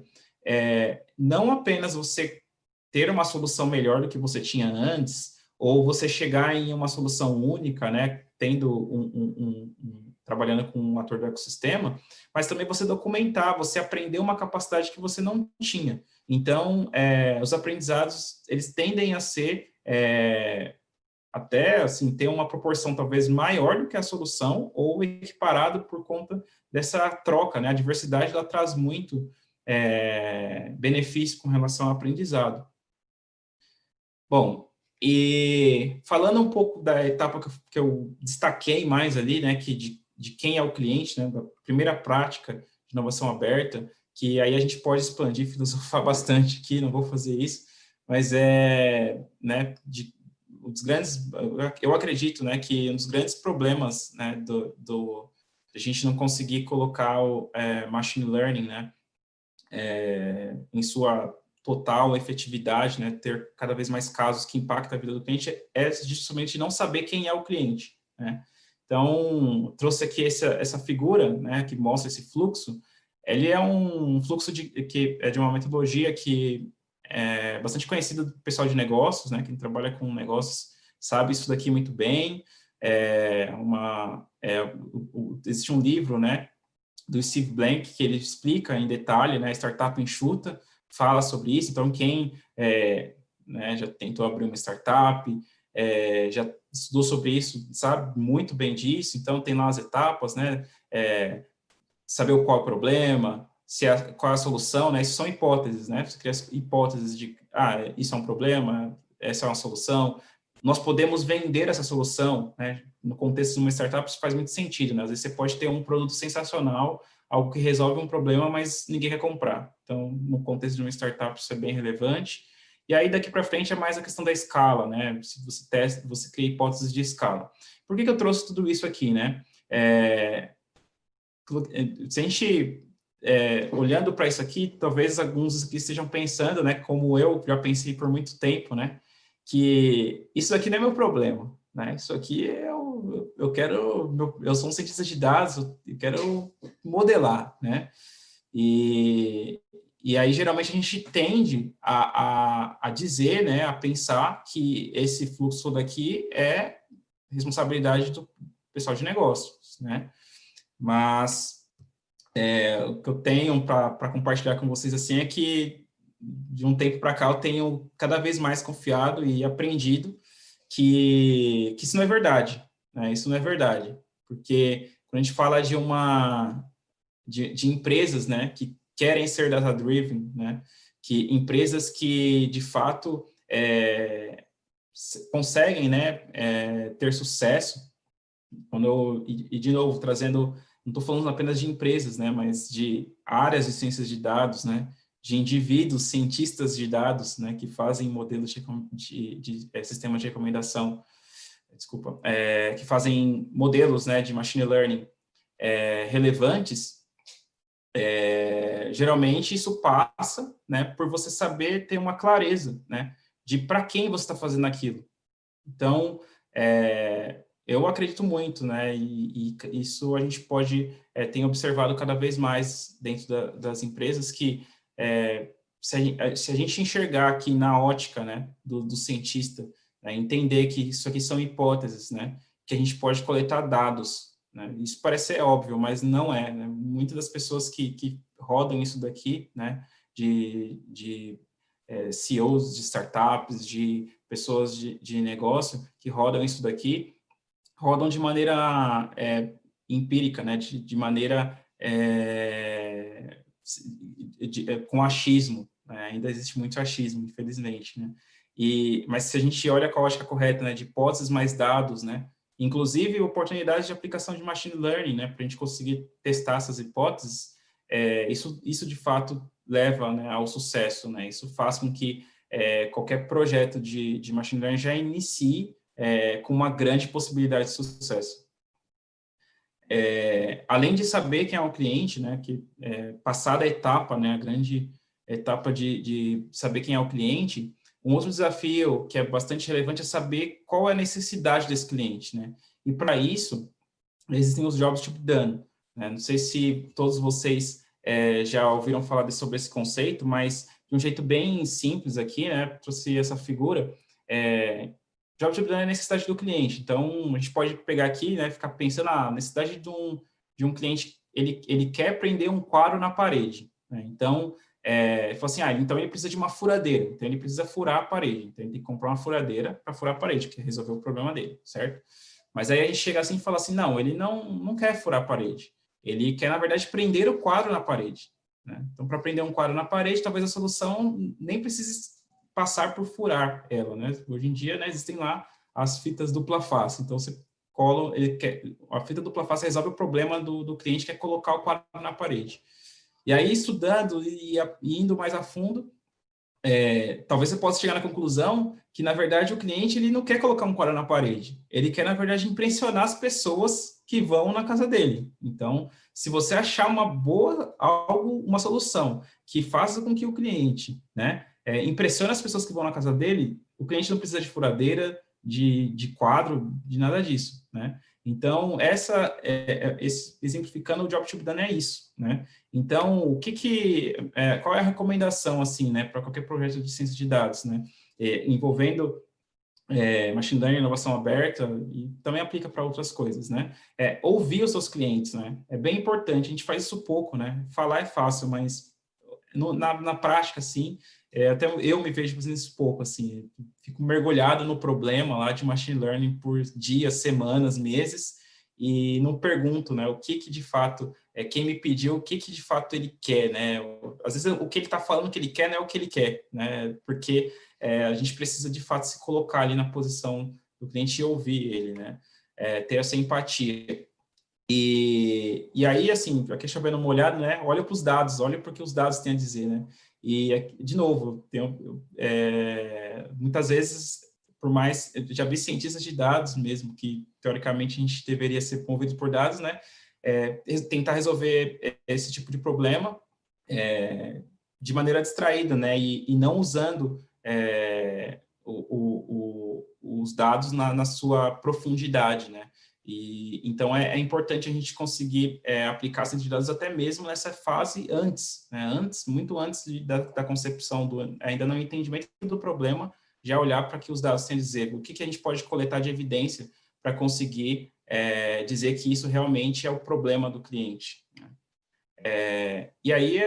não apenas você ter uma solução melhor do que você tinha antes, ou você chegar em uma solução única, né, trabalhando com um ator do ecossistema, mas também você documentar, você aprender uma capacidade que você não tinha. Então, os aprendizados, eles tendem a ser até, assim, ter uma proporção talvez maior do que a solução, ou equiparado por conta dessa troca, né? A diversidade, ela traz muito benefício com relação ao aprendizado. Bom, e falando um pouco da etapa que eu destaquei mais ali, né, que de quem é o cliente, né, da primeira prática de inovação aberta, que aí a gente pode expandir, filosofar bastante aqui, não vou fazer isso, mas né, um dos grandes, eu acredito, né, que um dos grandes problemas, né, a gente não conseguir colocar o machine learning, né, em sua total efetividade, né, ter cada vez mais casos que impactam a vida do cliente, é justamente não saber quem é o cliente, né? Então, trouxe aqui essa figura, né, que mostra esse fluxo. Ele é um fluxo que é de uma metodologia que é bastante conhecida do pessoal de negócios, né, quem trabalha com negócios sabe isso daqui muito bem. Existe um livro, né, do Steve Blank, que ele explica em detalhe, né, Startup Enxuta, fala sobre isso. Então, quem né, já tentou abrir uma startup, já estudou sobre isso, sabe muito bem disso, então tem lá as etapas, né, saber qual é o problema, qual é a solução, né, isso são hipóteses, né, você cria hipóteses de, isso é um problema, essa é uma solução, nós podemos vender essa solução, né, no contexto de uma startup isso faz muito sentido, né, às vezes você pode ter um produto sensacional, algo que resolve um problema, mas ninguém quer comprar, então no contexto de uma startup isso é bem relevante, e aí daqui para frente é mais a questão da escala, né, se você testa, você cria hipóteses de escala. Por que eu trouxe tudo isso aqui, né, se a gente, olhando para isso aqui, talvez alguns aqui estejam pensando, né, como eu já pensei por muito tempo, né, que isso aqui não é meu problema, né, isso aqui eu quero, eu sou um cientista de dados, eu quero modelar, né, e aí geralmente a gente tende a dizer, né, a pensar que esse fluxo daqui é responsabilidade do pessoal de negócios, né, mas o que eu tenho para compartilhar com vocês assim é que de um tempo para cá eu tenho cada vez mais confiado e aprendido que isso não é verdade, né? Isso não é verdade, porque quando a gente fala de empresas, né, que querem ser data-driven, né, que empresas que de fato conseguem, né, ter sucesso, e de novo trazendo, não estou falando apenas de empresas, né, mas de áreas de ciências de dados, né, de indivíduos, cientistas de dados, né, que fazem modelos de sistema de recomendação, desculpa, que fazem modelos, né, de machine learning relevantes, geralmente isso passa, né, por você saber ter uma clareza, né, de para quem você está fazendo aquilo. Então, eu acredito muito, né, e isso a gente pode, tem observado cada vez mais dentro das empresas que se a gente enxergar aqui na ótica, né, do cientista, né, entender que isso aqui são hipóteses, né, que a gente pode coletar dados, né, isso parece ser óbvio, mas não é, né, muitas das pessoas que rodam isso daqui, né, de CEOs de startups, de pessoas de negócio que rodam isso daqui, rodam de maneira empírica, né, de maneira com achismo, né? Ainda existe muito achismo, infelizmente, né? Mas se a gente olha com a ótica correta, né, de hipóteses mais dados, né, inclusive oportunidades de aplicação de machine learning, né, para a gente conseguir testar essas hipóteses, isso de fato leva, né, ao sucesso, né? Isso faz com que qualquer projeto de machine learning já inicie com uma grande possibilidade de sucesso. Além de saber quem é o cliente, né, que passada a etapa, né, a grande etapa de saber quem é o cliente, um outro desafio que é bastante relevante é saber qual é a necessidade desse cliente, né? E para isso, existem os jobs tipo done, né? Não sei se todos vocês já ouviram falar sobre esse conceito, mas de um jeito bem simples aqui, né, trouxe essa figura, job tipo done é a necessidade do cliente. Então, a gente pode pegar aqui, né, ficar pensando, a necessidade de um cliente, ele quer prender um quadro na parede, né? Então, ele falou assim, então ele precisa de uma furadeira, então ele precisa furar a parede, então ele tem que comprar uma furadeira para furar a parede, que resolveu o problema dele, certo? Mas aí a gente chega assim e fala assim, não, ele não quer furar a parede, ele quer, na verdade, prender o quadro na parede, né? Então, para prender um quadro na parede, talvez a solução nem precise passar por furar ela, né? Hoje em dia, né, existem lá as fitas dupla face, então você cola, a fita dupla face resolve o problema do cliente que quer colocar o quadro na parede. E aí, estudando e indo mais a fundo, talvez você possa chegar na conclusão que, na verdade, o cliente ele não quer colocar um quadro na parede. Ele quer, na verdade, impressionar as pessoas que vão na casa dele. Então, se você achar uma solução que faça com que o cliente, né, impressione as pessoas que vão na casa dele, o cliente não precisa de furadeira, de quadro, de nada disso, né? Então, exemplificando o Job to be Done é isso, né? Então, qual é a recomendação, assim, né, para qualquer projeto de ciência de dados, né, envolvendo machine learning, inovação aberta, e também aplica para outras coisas, né, ouvir os seus clientes, né, é bem importante, a gente faz isso pouco, né, falar é fácil, mas na prática, assim, até eu me vejo fazendo isso pouco, assim, fico mergulhado no problema lá de machine learning por dias, semanas, meses, e não pergunto, né, o que de fato, quem me pediu, o que de fato ele quer, né, às vezes o que ele está falando que ele quer não é o que ele quer, né, porque a gente precisa de fato se colocar ali na posição do cliente e ouvir ele, né, ter essa empatia. E aí, assim, aqui chovendo molhado, né? Olha para os dados, olha para o que os dados têm a dizer, né? E, de novo, muitas vezes, por mais... Eu já vi cientistas de dados mesmo, que, teoricamente, a gente deveria ser movido por dados, né? Tentar resolver esse tipo de problema de maneira distraída, né? E não usando os dados na sua profundidade, né? Então, é importante a gente conseguir aplicar a ciência de dados até mesmo nessa fase antes, né? Muito antes da concepção, ainda no entendimento do problema, já olhar para que os dados têm a dizer, o que a gente pode coletar de evidência para conseguir dizer que isso realmente é o problema do cliente, né? E aí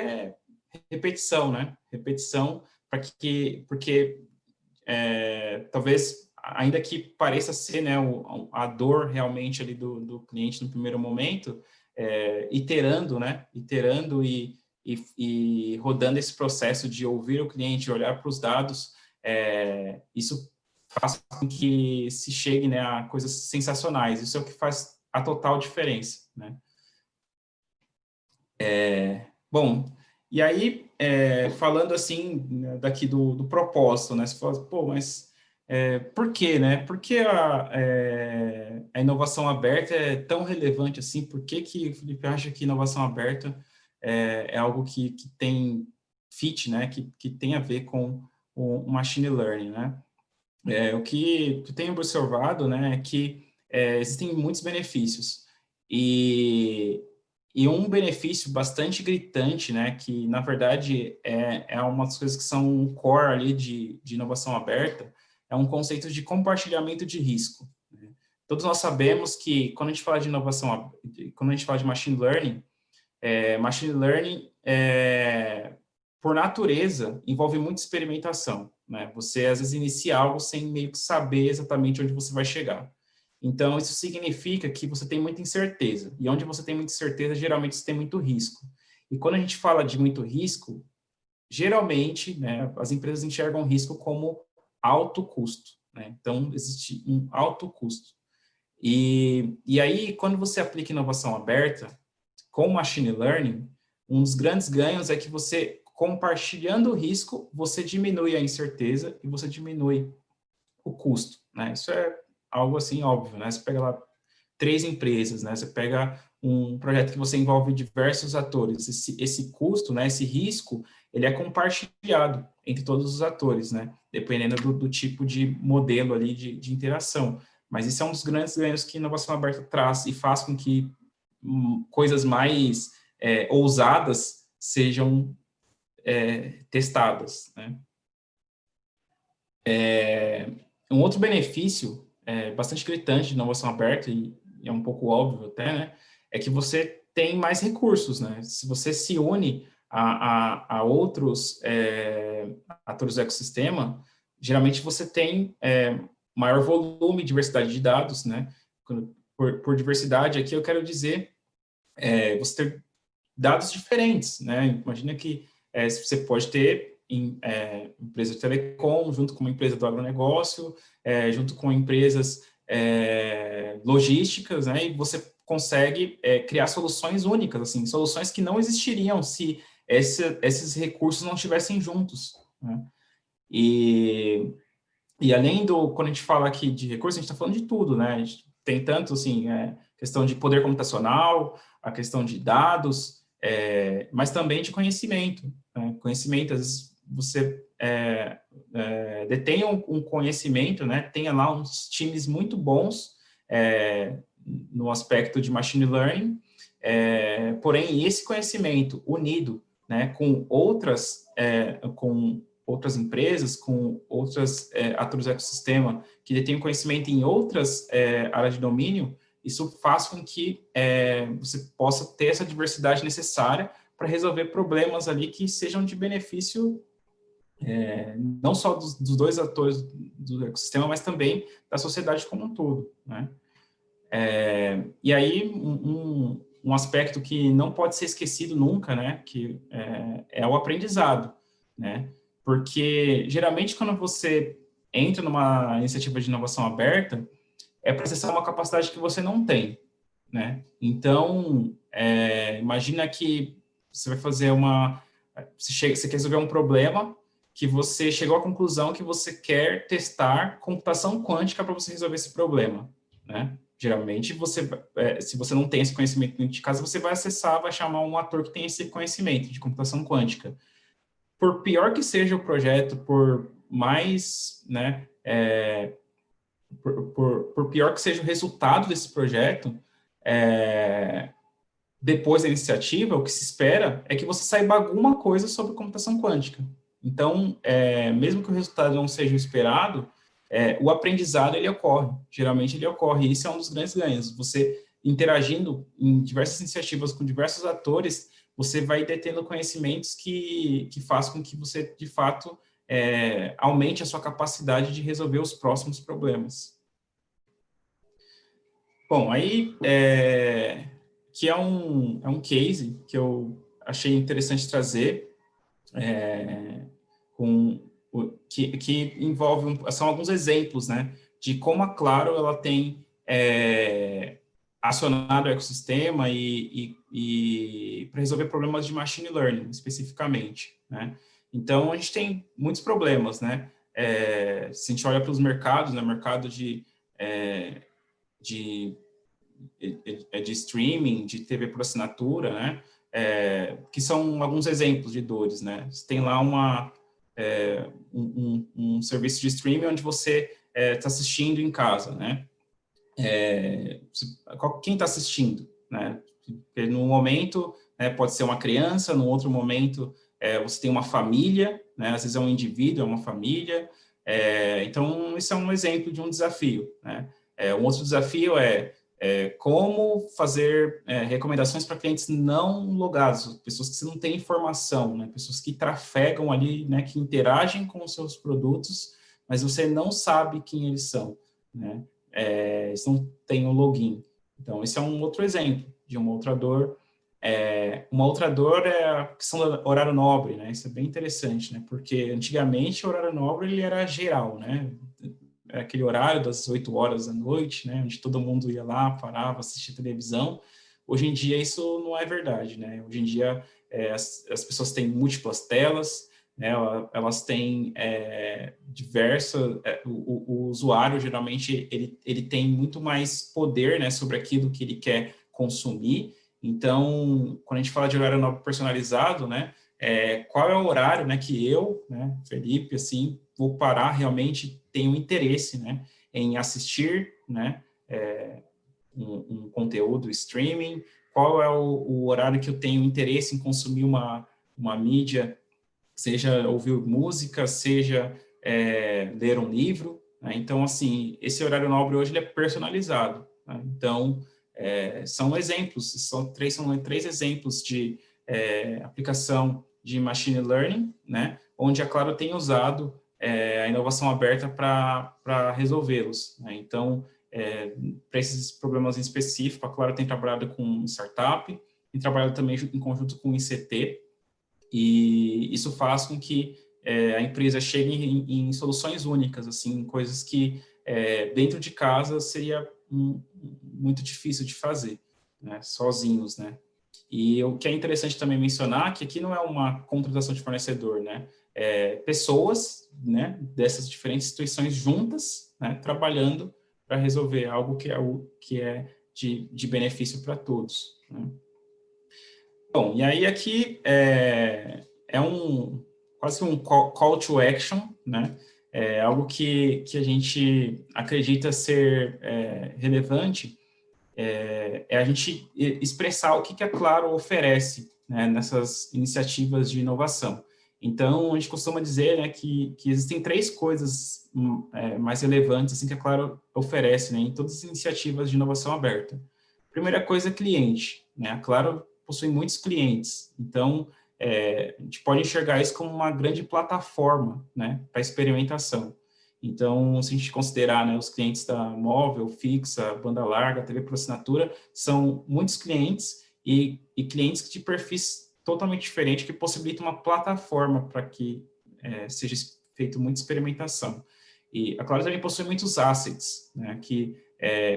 repetição, né? Repetição, porque talvez, ainda que pareça ser, né, a dor realmente ali do cliente no primeiro momento, iterando, né, iterando e rodando esse processo de ouvir o cliente, olhar para os dados, isso faz com que se chegue, né, a coisas sensacionais. Isso é o que faz a total diferença, né? Bom, e aí, falando assim, né, daqui do propósito, né? Você fala, pô, mas por quê, né? Por que a inovação aberta é tão relevante assim? Por que o Felipe acha que inovação aberta é algo que tem fit, né? Que tem a ver com o machine learning, né? O que eu tenho observado, né, é que existem muitos benefícios. E um benefício bastante gritante, né, que na verdade é uma das coisas que são um core ali de inovação aberta, é um conceito de compartilhamento de risco, né? Todos nós sabemos que quando a gente fala de inovação, quando a gente fala de machine learning, por natureza, envolve muita experimentação, né? Você, às vezes, inicia algo sem meio que saber exatamente onde você vai chegar. Então, isso significa que você tem muita incerteza. E onde você tem muita incerteza, geralmente você tem muito risco. E quando a gente fala de muito risco, geralmente, né, as empresas enxergam risco como alto custo, né? Então, existe um alto custo. E aí, quando você aplica inovação aberta, com machine learning, um dos grandes ganhos é que você, compartilhando o risco, você diminui a incerteza e você diminui o custo, né? Isso é algo assim óbvio, né? Você pega lá 3 empresas, né? Você pega um projeto que você envolve diversos atores. Esse custo, né? Esse risco, ele é compartilhado entre todos os atores, né? Dependendo do tipo de modelo ali de interação. Mas isso é um dos grandes ganhos que a inovação aberta traz e faz com que coisas mais ousadas sejam testadas, né? Um outro benefício bastante gritante de inovação aberta, e é um pouco óbvio até, né, é que você tem mais recursos, né? Se você se une a outros atores do ecossistema, geralmente você tem maior volume, diversidade de dados, né? Por diversidade, aqui eu quero dizer você ter dados diferentes, né? Imagina que você pode ter empresa de telecom, junto com uma empresa do agronegócio, junto com empresas logísticas, né? E você consegue criar soluções únicas, assim, soluções que não existiriam se esses recursos não estivessem juntos, né? E além quando a gente fala aqui de recursos, a gente está falando de tudo, né? A gente tem tanto, assim, questão de poder computacional, a questão de dados, mas também de conhecimento, né? Conhecimento, às vezes, você detém um conhecimento, né? Tenha lá uns times muito bons no aspecto de machine learning, porém, esse conhecimento unido, né, com outras empresas, com outros atores do ecossistema que detêm conhecimento em outras áreas de domínio, isso faz com que você possa ter essa diversidade necessária para resolver problemas ali que sejam de benefício não só dos dois atores do ecossistema, mas também da sociedade como um todo, né? E aí, um aspecto que não pode ser esquecido nunca, né, que é o aprendizado, né? Porque, geralmente, quando você entra numa iniciativa de inovação aberta, é para acessar uma capacidade que você não tem, né? Então, imagina que você vai fazer você quer resolver um problema que você chegou à conclusão que você quer testar computação quântica para você resolver esse problema, né? Geralmente, se você não tem esse conhecimento dentro de casa, você vai acessar, vai chamar um ator que tem esse conhecimento de computação quântica. Por pior que seja o projeto, por mais, né, por pior que seja o resultado desse projeto, depois da iniciativa, o que se espera é que você saiba alguma coisa sobre computação quântica. Então, mesmo que o resultado não seja o esperado, o aprendizado, ele ocorre. Geralmente, ele ocorre. E isso é um dos grandes ganhos. Você interagindo em diversas iniciativas com diversos atores, você vai detendo conhecimentos que façam com que você, de fato, aumente a sua capacidade de resolver os próximos problemas. Bom, aí, que é um case que eu achei interessante trazer, que envolve, são alguns exemplos, né, de como a Claro, ela tem acionado o ecossistema e para resolver problemas de machine learning, especificamente, né. Então, a gente tem muitos problemas, né, se a gente olha para os mercados, né, mercado de streaming, de TV por assinatura, né? Que são alguns exemplos de dores, né? Você tem lá um serviço de streaming onde você está assistindo em casa, né? Quem está assistindo, né? Porque no momento, né, pode ser uma criança, no outro momento você tem uma família, né? Às vezes é um indivíduo, é uma família. Então, isso é um exemplo de um desafio, né? Um outro desafio como fazer recomendações para clientes não logados, pessoas que você não tem informação, né? Pessoas que trafegam ali, né? Que interagem com os seus produtos, mas você não sabe quem eles são, né? Eles não têm o login. Então, esse é um outro exemplo de uma outra dor. Uma outra dor é a questão do horário nobre, né? Isso é bem interessante, né? Porque antigamente o horário nobre ele era geral, né? Aquele horário das 8 horas da noite, né, onde todo mundo ia lá, parava, assistia televisão. Hoje em dia isso não é verdade, né? Hoje em dia as pessoas têm múltiplas telas, né? Elas têm diversas. O usuário geralmente ele tem muito mais poder, né, sobre aquilo que ele quer consumir. Então, quando a gente fala de horário nobre personalizado, né, qual é o horário, né, que eu, né, Felipe, assim, vou parar realmente tenho interesse, né, em assistir, né, um conteúdo streaming, qual é o horário que eu tenho interesse em consumir uma mídia, seja ouvir música, seja ler um livro, né? Então, assim, esse horário nobre hoje ele é personalizado, né? Então, são exemplos, são três exemplos de aplicação de machine learning, né, onde a Claro tem usado a inovação aberta para resolvê-los, né? Então, para esses problemas em específico, a Claro tem trabalhado com startup, tem trabalhado também em conjunto com o ICT, e isso faz com que a empresa chegue em soluções únicas, assim, coisas que dentro de casa seria muito difícil de fazer, né, sozinhos, né? E o que é interessante também mencionar que aqui não é uma contratação de fornecedor, né? Pessoas, né, dessas diferentes instituições juntas, né, trabalhando para resolver algo que é de benefício para todos, né? Bom, e aí aqui quase um call to action, né? Algo que a gente acredita ser relevante, a gente expressar o que a Claro oferece, né, nessas iniciativas de inovação. Então, a gente costuma dizer, né, que existem três coisas mais relevantes assim, que a Claro oferece, né, em todas as iniciativas de inovação aberta. Primeira coisa é cliente, né? A Claro possui muitos clientes, então a gente pode enxergar isso como uma grande plataforma, né, para experimentação. Então, se a gente considerar, né, os clientes da móvel, fixa, banda larga, TV por assinatura, são muitos clientes e clientes de perfis totalmente diferentes que possibilitam uma plataforma para que seja feita muita experimentação. E a Claro também possui muitos assets, né, que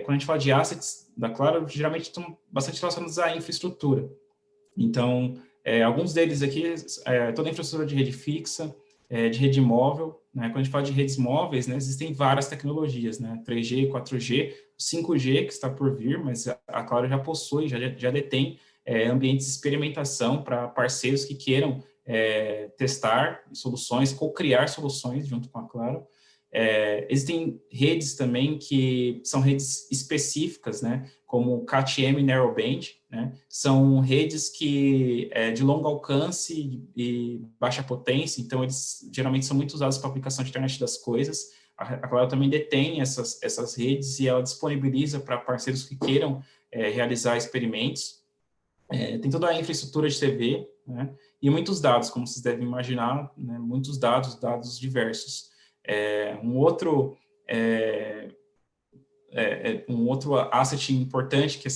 quando a gente fala de assets da Claro, geralmente estão bastante relacionados à infraestrutura. Então, alguns deles aqui, toda a infraestrutura de rede fixa, de rede móvel, né? Quando a gente fala de redes móveis, né, existem várias tecnologias, né? 3G, 4G, 5G, que está por vir, mas a Claro já possui, já detém ambientes de experimentação para parceiros que queiram testar soluções, co-criar soluções junto com a Claro. Existem redes também que são redes específicas, né, como CAT-M Narrowband, né, são redes que de longo alcance e baixa potência, então eles geralmente são muito usados para aplicação de internet das coisas. A Claro também detém essas redes e ela disponibiliza para parceiros que queiram realizar experimentos. Tem toda a infraestrutura de TV, né, e muitos dados, como vocês devem imaginar, né, muitos dados diversos. Um outro asset importante que a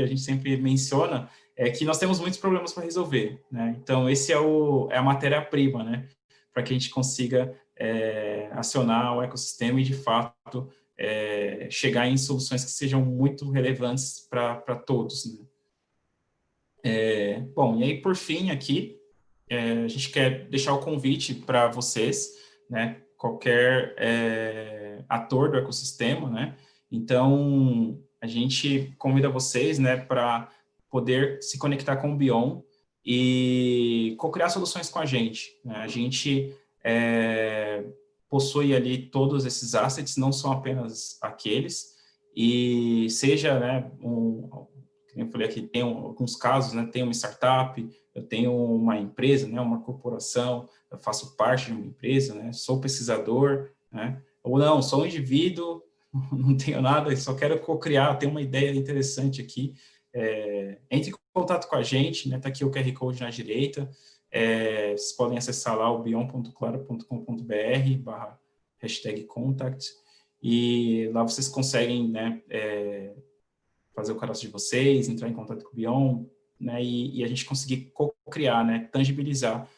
gente sempre menciona é que nós temos muitos problemas para resolver, né? Então, esse é a matéria-prima, né? Para que a gente consiga acionar o ecossistema e, de fato, chegar em soluções que sejam muito relevantes para todos, né? Bom, e aí, por fim, aqui, a gente quer deixar o convite para vocês, né? Qualquer ator do ecossistema, né? Então, a gente convida vocês, né, para poder se conectar com o Bion e co-criar soluções com a gente, né? A gente possui ali todos esses assets, não são apenas aqueles, e seja, né, como eu falei aqui, tem alguns casos, né, tem uma startup, eu tenho uma empresa, né, uma corporação, eu faço parte de uma empresa, né, sou pesquisador, né, ou não, sou um indivíduo, não tenho nada, só quero co-criar, tenho uma ideia interessante aqui, entre em contato com a gente, né, tá aqui o QR Code na direita, vocês podem acessar lá o bion.claro.com.br/contact, e lá vocês conseguem, né, fazer o cadastro de vocês, entrar em contato com o Bion, né, e a gente conseguir co-criar, né, tangibilizar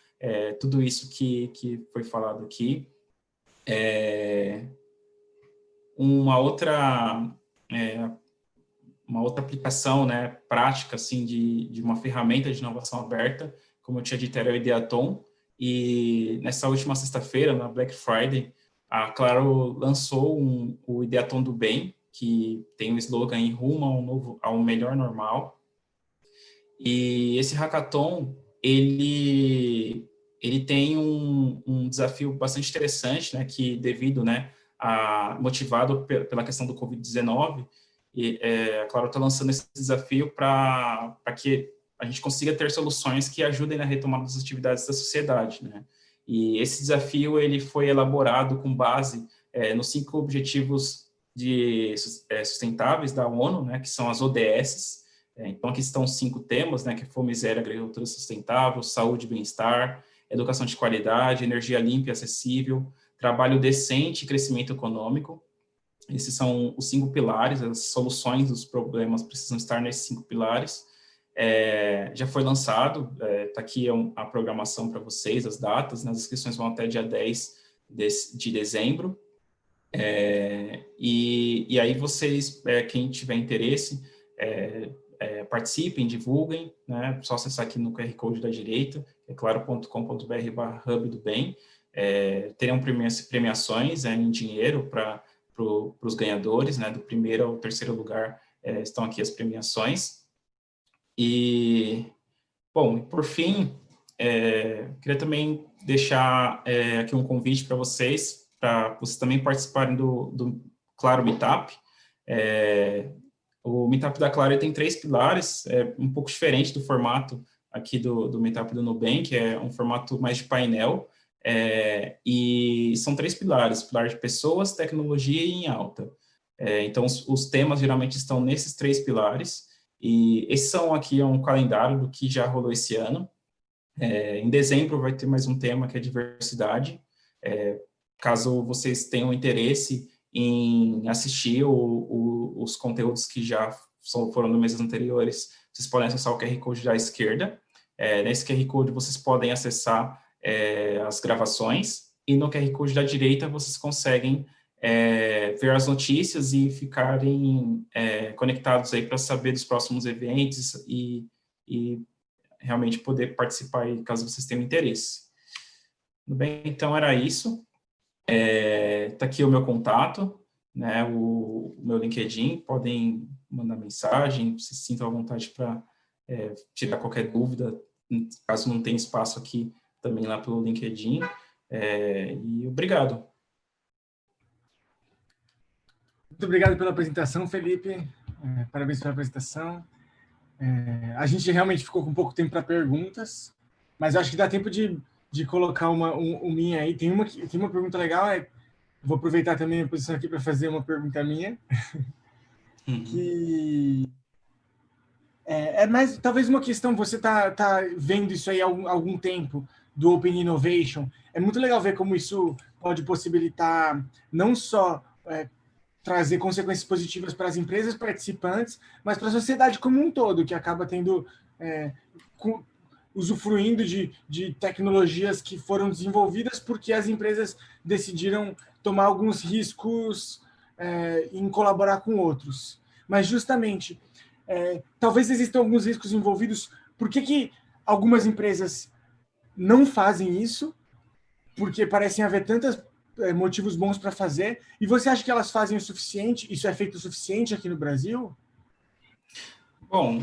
tudo isso que foi falado aqui. Uma outra aplicação, né, prática, assim, de uma ferramenta de inovação aberta, como eu tinha dito, era o Ideaton, e nessa última sexta-feira, na Black Friday, a Claro lançou o Ideaton do Bem, que tem o slogan em rumo ao melhor normal. E esse hackathon, ele tem um desafio bastante interessante, né, que devido, né, motivado pela questão do Covid-19, a Claro está lançando esse desafio para que a gente consiga ter soluções que ajudem na retomada das atividades da sociedade, né? E esse desafio ele foi elaborado com base nos 5 objetivos sustentáveis da ONU, né, que são as ODS. Então, aqui estão 5 temas, né, que é fome zero, agricultura sustentável, saúde e bem-estar, educação de qualidade, energia limpa e acessível, trabalho decente e crescimento econômico. Esses são os 5 pilares, as soluções dos problemas precisam estar nesses 5 pilares. Já foi lançado, está aqui a programação para vocês, as datas, né, as inscrições vão até dia 10 de dezembro. E aí vocês, quem tiver interesse, participem, divulguem, né? Só acessar aqui no QR Code da direita, claro.com.br/hub do bem. Terão premiações em dinheiro para os ganhadores, né? Do primeiro ao terceiro lugar estão aqui as premiações. E, bom, por fim, queria também deixar aqui um convite para vocês também participarem do Claro Meetup. O Meetup da Claro tem 3 pilares, um pouco diferente do formato aqui do Meetup do Nubank, é um formato mais de painel, e são 3 pilares, pilar de pessoas, tecnologia e em alta. Então, os temas geralmente estão nesses 3 pilares, e esses são aqui um calendário do que já rolou esse ano. Em dezembro vai ter mais um tema que é diversidade. Caso vocês tenham interesse em assistir os conteúdos que já foram nos meses anteriores, vocês podem acessar o QR Code da esquerda. Nesse QR Code vocês podem acessar as gravações, e no QR Code da direita vocês conseguem ver as notícias e ficarem conectados aí para saber dos próximos eventos e realmente poder participar aí, caso vocês tenham interesse. Tudo bem? Então, era isso. Tá aqui o meu contato, né, o meu LinkedIn, podem mandar mensagem, se sintam à vontade para tirar qualquer dúvida, caso não tenha espaço aqui, também lá pelo LinkedIn, e obrigado. Muito obrigado pela apresentação, Felipe, parabéns pela apresentação. A gente realmente ficou com pouco tempo para perguntas, mas acho que dá tempo de colocar uma minha aí. Tem uma pergunta legal, vou aproveitar também a posição aqui para fazer uma pergunta minha, que mais talvez uma questão, você tá vendo isso aí há algum tempo, do Open Innovation. É muito legal ver como isso pode possibilitar não só trazer consequências positivas para as empresas participantes, mas para a sociedade como um todo, que acaba tendo usufruindo de tecnologias que foram desenvolvidas porque as empresas decidiram tomar alguns riscos em colaborar com outros. Mas, justamente, talvez existam alguns riscos envolvidos. Por que algumas empresas não fazem isso? Porque parecem haver tantos motivos bons para fazer. E você acha que elas fazem o suficiente? Isso é feito o suficiente aqui no Brasil? Bom,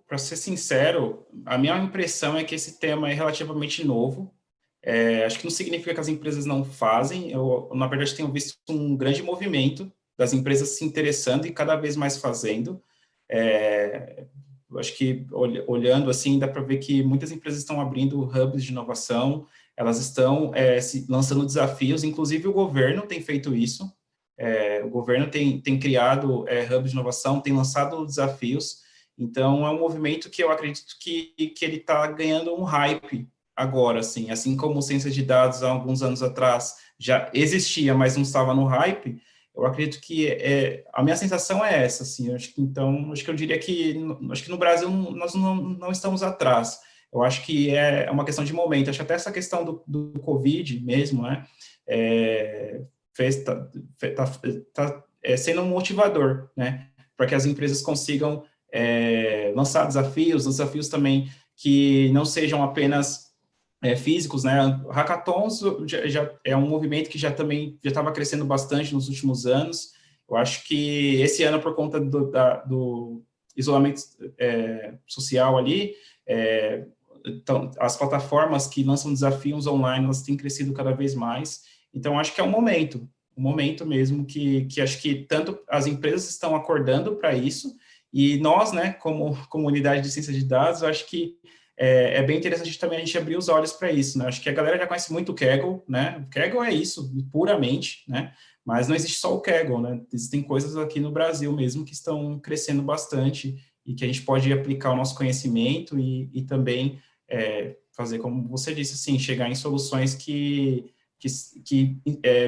para ser sincero, a minha impressão é que esse tema é relativamente novo. Acho que não significa que as empresas não fazem. Eu, na verdade, tenho visto um grande movimento das empresas se interessando e cada vez mais fazendo. Acho que, olhando assim, dá para ver que muitas empresas estão abrindo hubs de inovação, elas estão lançando desafios, inclusive o governo tem feito isso. O governo tem criado hubs de inovação, tem lançado desafios. Então, é um movimento que eu acredito que ele está ganhando um hype agora, assim como ciência de dados há alguns anos atrás já existia, mas não estava no hype. Eu acredito que a minha sensação é essa, assim. Acho que eu diria que acho que no Brasil nós não estamos atrás. Eu acho que é uma questão de momento. Acho que até essa questão do Covid mesmo, né? Tá sendo um motivador, né? Para que as empresas consigam lançar desafios também que não sejam apenas físicos, né? Hackathons já é um movimento que já estava crescendo bastante nos últimos anos. Eu acho que esse ano, por conta do isolamento social ali, então, as plataformas que lançam desafios online, elas têm crescido cada vez mais. Então, acho que é um momento mesmo que acho que tanto as empresas estão acordando para isso, e nós, né, como comunidade de ciência de dados, eu acho que é bem interessante também a gente abrir os olhos para isso, né? Acho que a galera já conhece muito o Kaggle, né? O Kaggle é isso, puramente, né? Mas não existe só o Kaggle, né? Existem coisas aqui no Brasil mesmo que estão crescendo bastante e que a gente pode aplicar o nosso conhecimento e também fazer, como você disse, assim, chegar em soluções que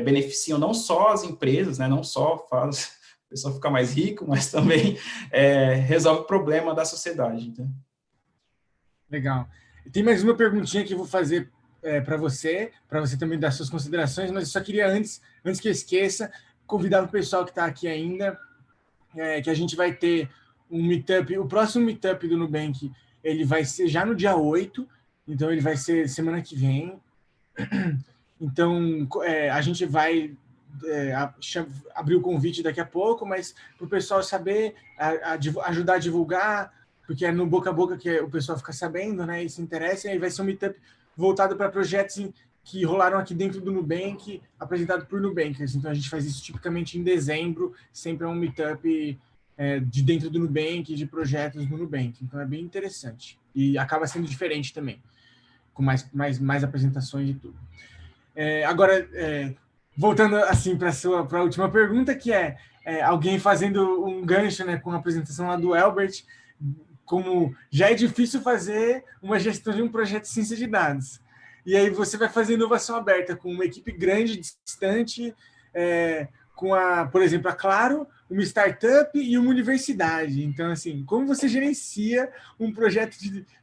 beneficiam não só as empresas, né? Não só faz o pessoal ficar mais rico, mas também resolve o problema da sociedade, né? Legal. Tem mais uma perguntinha que eu vou fazer para você também dar suas considerações, mas eu só queria, antes que eu esqueça, convidar o pessoal que está aqui ainda, que a gente vai ter um meetup, o próximo meetup do Nubank, ele vai ser já no dia 8, então ele vai ser semana que vem. Então, a gente vai abrir o convite daqui a pouco, mas para o pessoal saber, ajudar a divulgar, porque é no boca a boca que o pessoal fica sabendo, né, e se interessa, e aí vai ser um meetup voltado para projetos que rolaram aqui dentro do Nubank, apresentado por Nubankers. Então, a gente faz isso tipicamente em dezembro, sempre é um meetup de dentro do Nubank, de projetos do Nubank. Então, é bem interessante. E acaba sendo diferente também, com mais apresentações e tudo. Agora, voltando assim para a última pergunta, que alguém fazendo um gancho, né, com a apresentação lá do Elbert, como já é difícil fazer uma gestão de um projeto de ciência de dados. E aí você vai fazer inovação aberta com uma equipe grande, distante, com, por exemplo, a Claro, uma startup e uma universidade. Então, assim, como você gerencia um projeto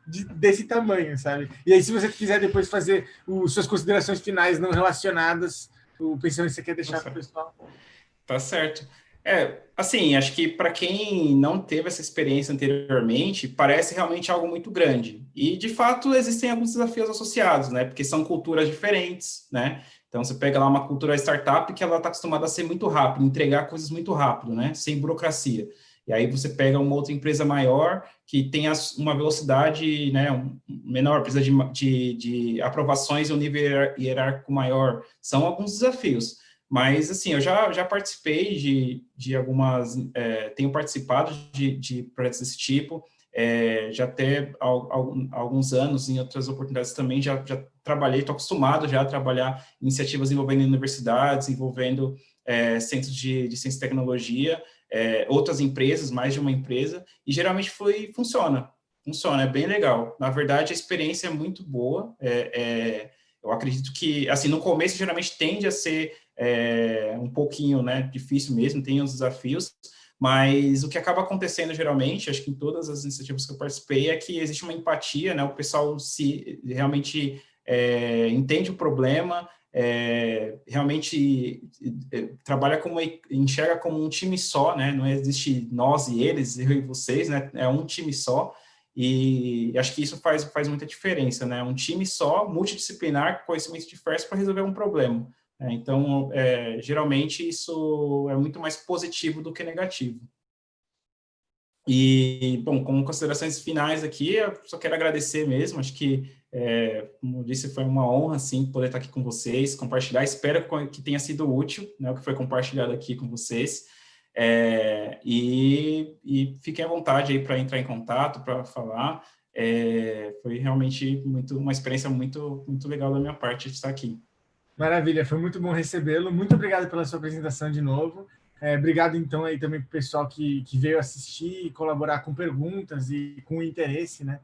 desse tamanho, sabe? E aí, se você quiser depois fazer suas considerações finais não relacionadas, o pensamento que você quer deixar para o pessoal. Tá certo. Assim, acho que para quem não teve essa experiência anteriormente, parece realmente algo muito grande. E, de fato, existem alguns desafios associados, né? Porque são culturas diferentes, né? Então, você pega lá uma cultura startup que ela está acostumada a ser muito rápido, entregar coisas muito rápido, né? Sem burocracia. E aí você pega uma outra empresa maior que tem uma velocidade, né, menor, precisa de aprovações e um nível hierárquico maior. São alguns desafios. Mas, assim, eu já participei de algumas... tenho participado de projetos desse tipo, já até há alguns anos, em outras oportunidades também, já trabalhei, estou acostumado já a trabalhar iniciativas envolvendo universidades, envolvendo centros de ciência e tecnologia, outras empresas, mais de uma empresa, e geralmente funciona, é bem legal. Na verdade, a experiência é muito boa, eu acredito que, assim, no começo, geralmente tende a ser um pouquinho, né, difícil mesmo, tem os desafios, mas o que acaba acontecendo geralmente, acho que em todas as iniciativas que eu participei, é que existe uma empatia, né, o pessoal se realmente entende o problema, realmente trabalha enxerga como um time só, né, não existe nós e eles, eu e vocês, né, é um time só, e acho que isso faz muita diferença, né, um time só, multidisciplinar, com conhecimentos diversos para resolver um problema. Então, geralmente, isso é muito mais positivo do que negativo. E, bom, como considerações finais aqui, eu só quero agradecer mesmo, acho que, como eu disse, foi uma honra, assim, poder estar aqui com vocês, compartilhar, espero que tenha sido útil, né, o que foi compartilhado aqui com vocês, e fiquem à vontade aí para entrar em contato, para falar, foi realmente uma experiência muito, muito legal da minha parte de estar aqui. Maravilha, foi muito bom recebê-lo. Muito obrigado pela sua apresentação de novo. Obrigado, então, aí também para o pessoal que veio assistir e colaborar com perguntas e com interesse, né?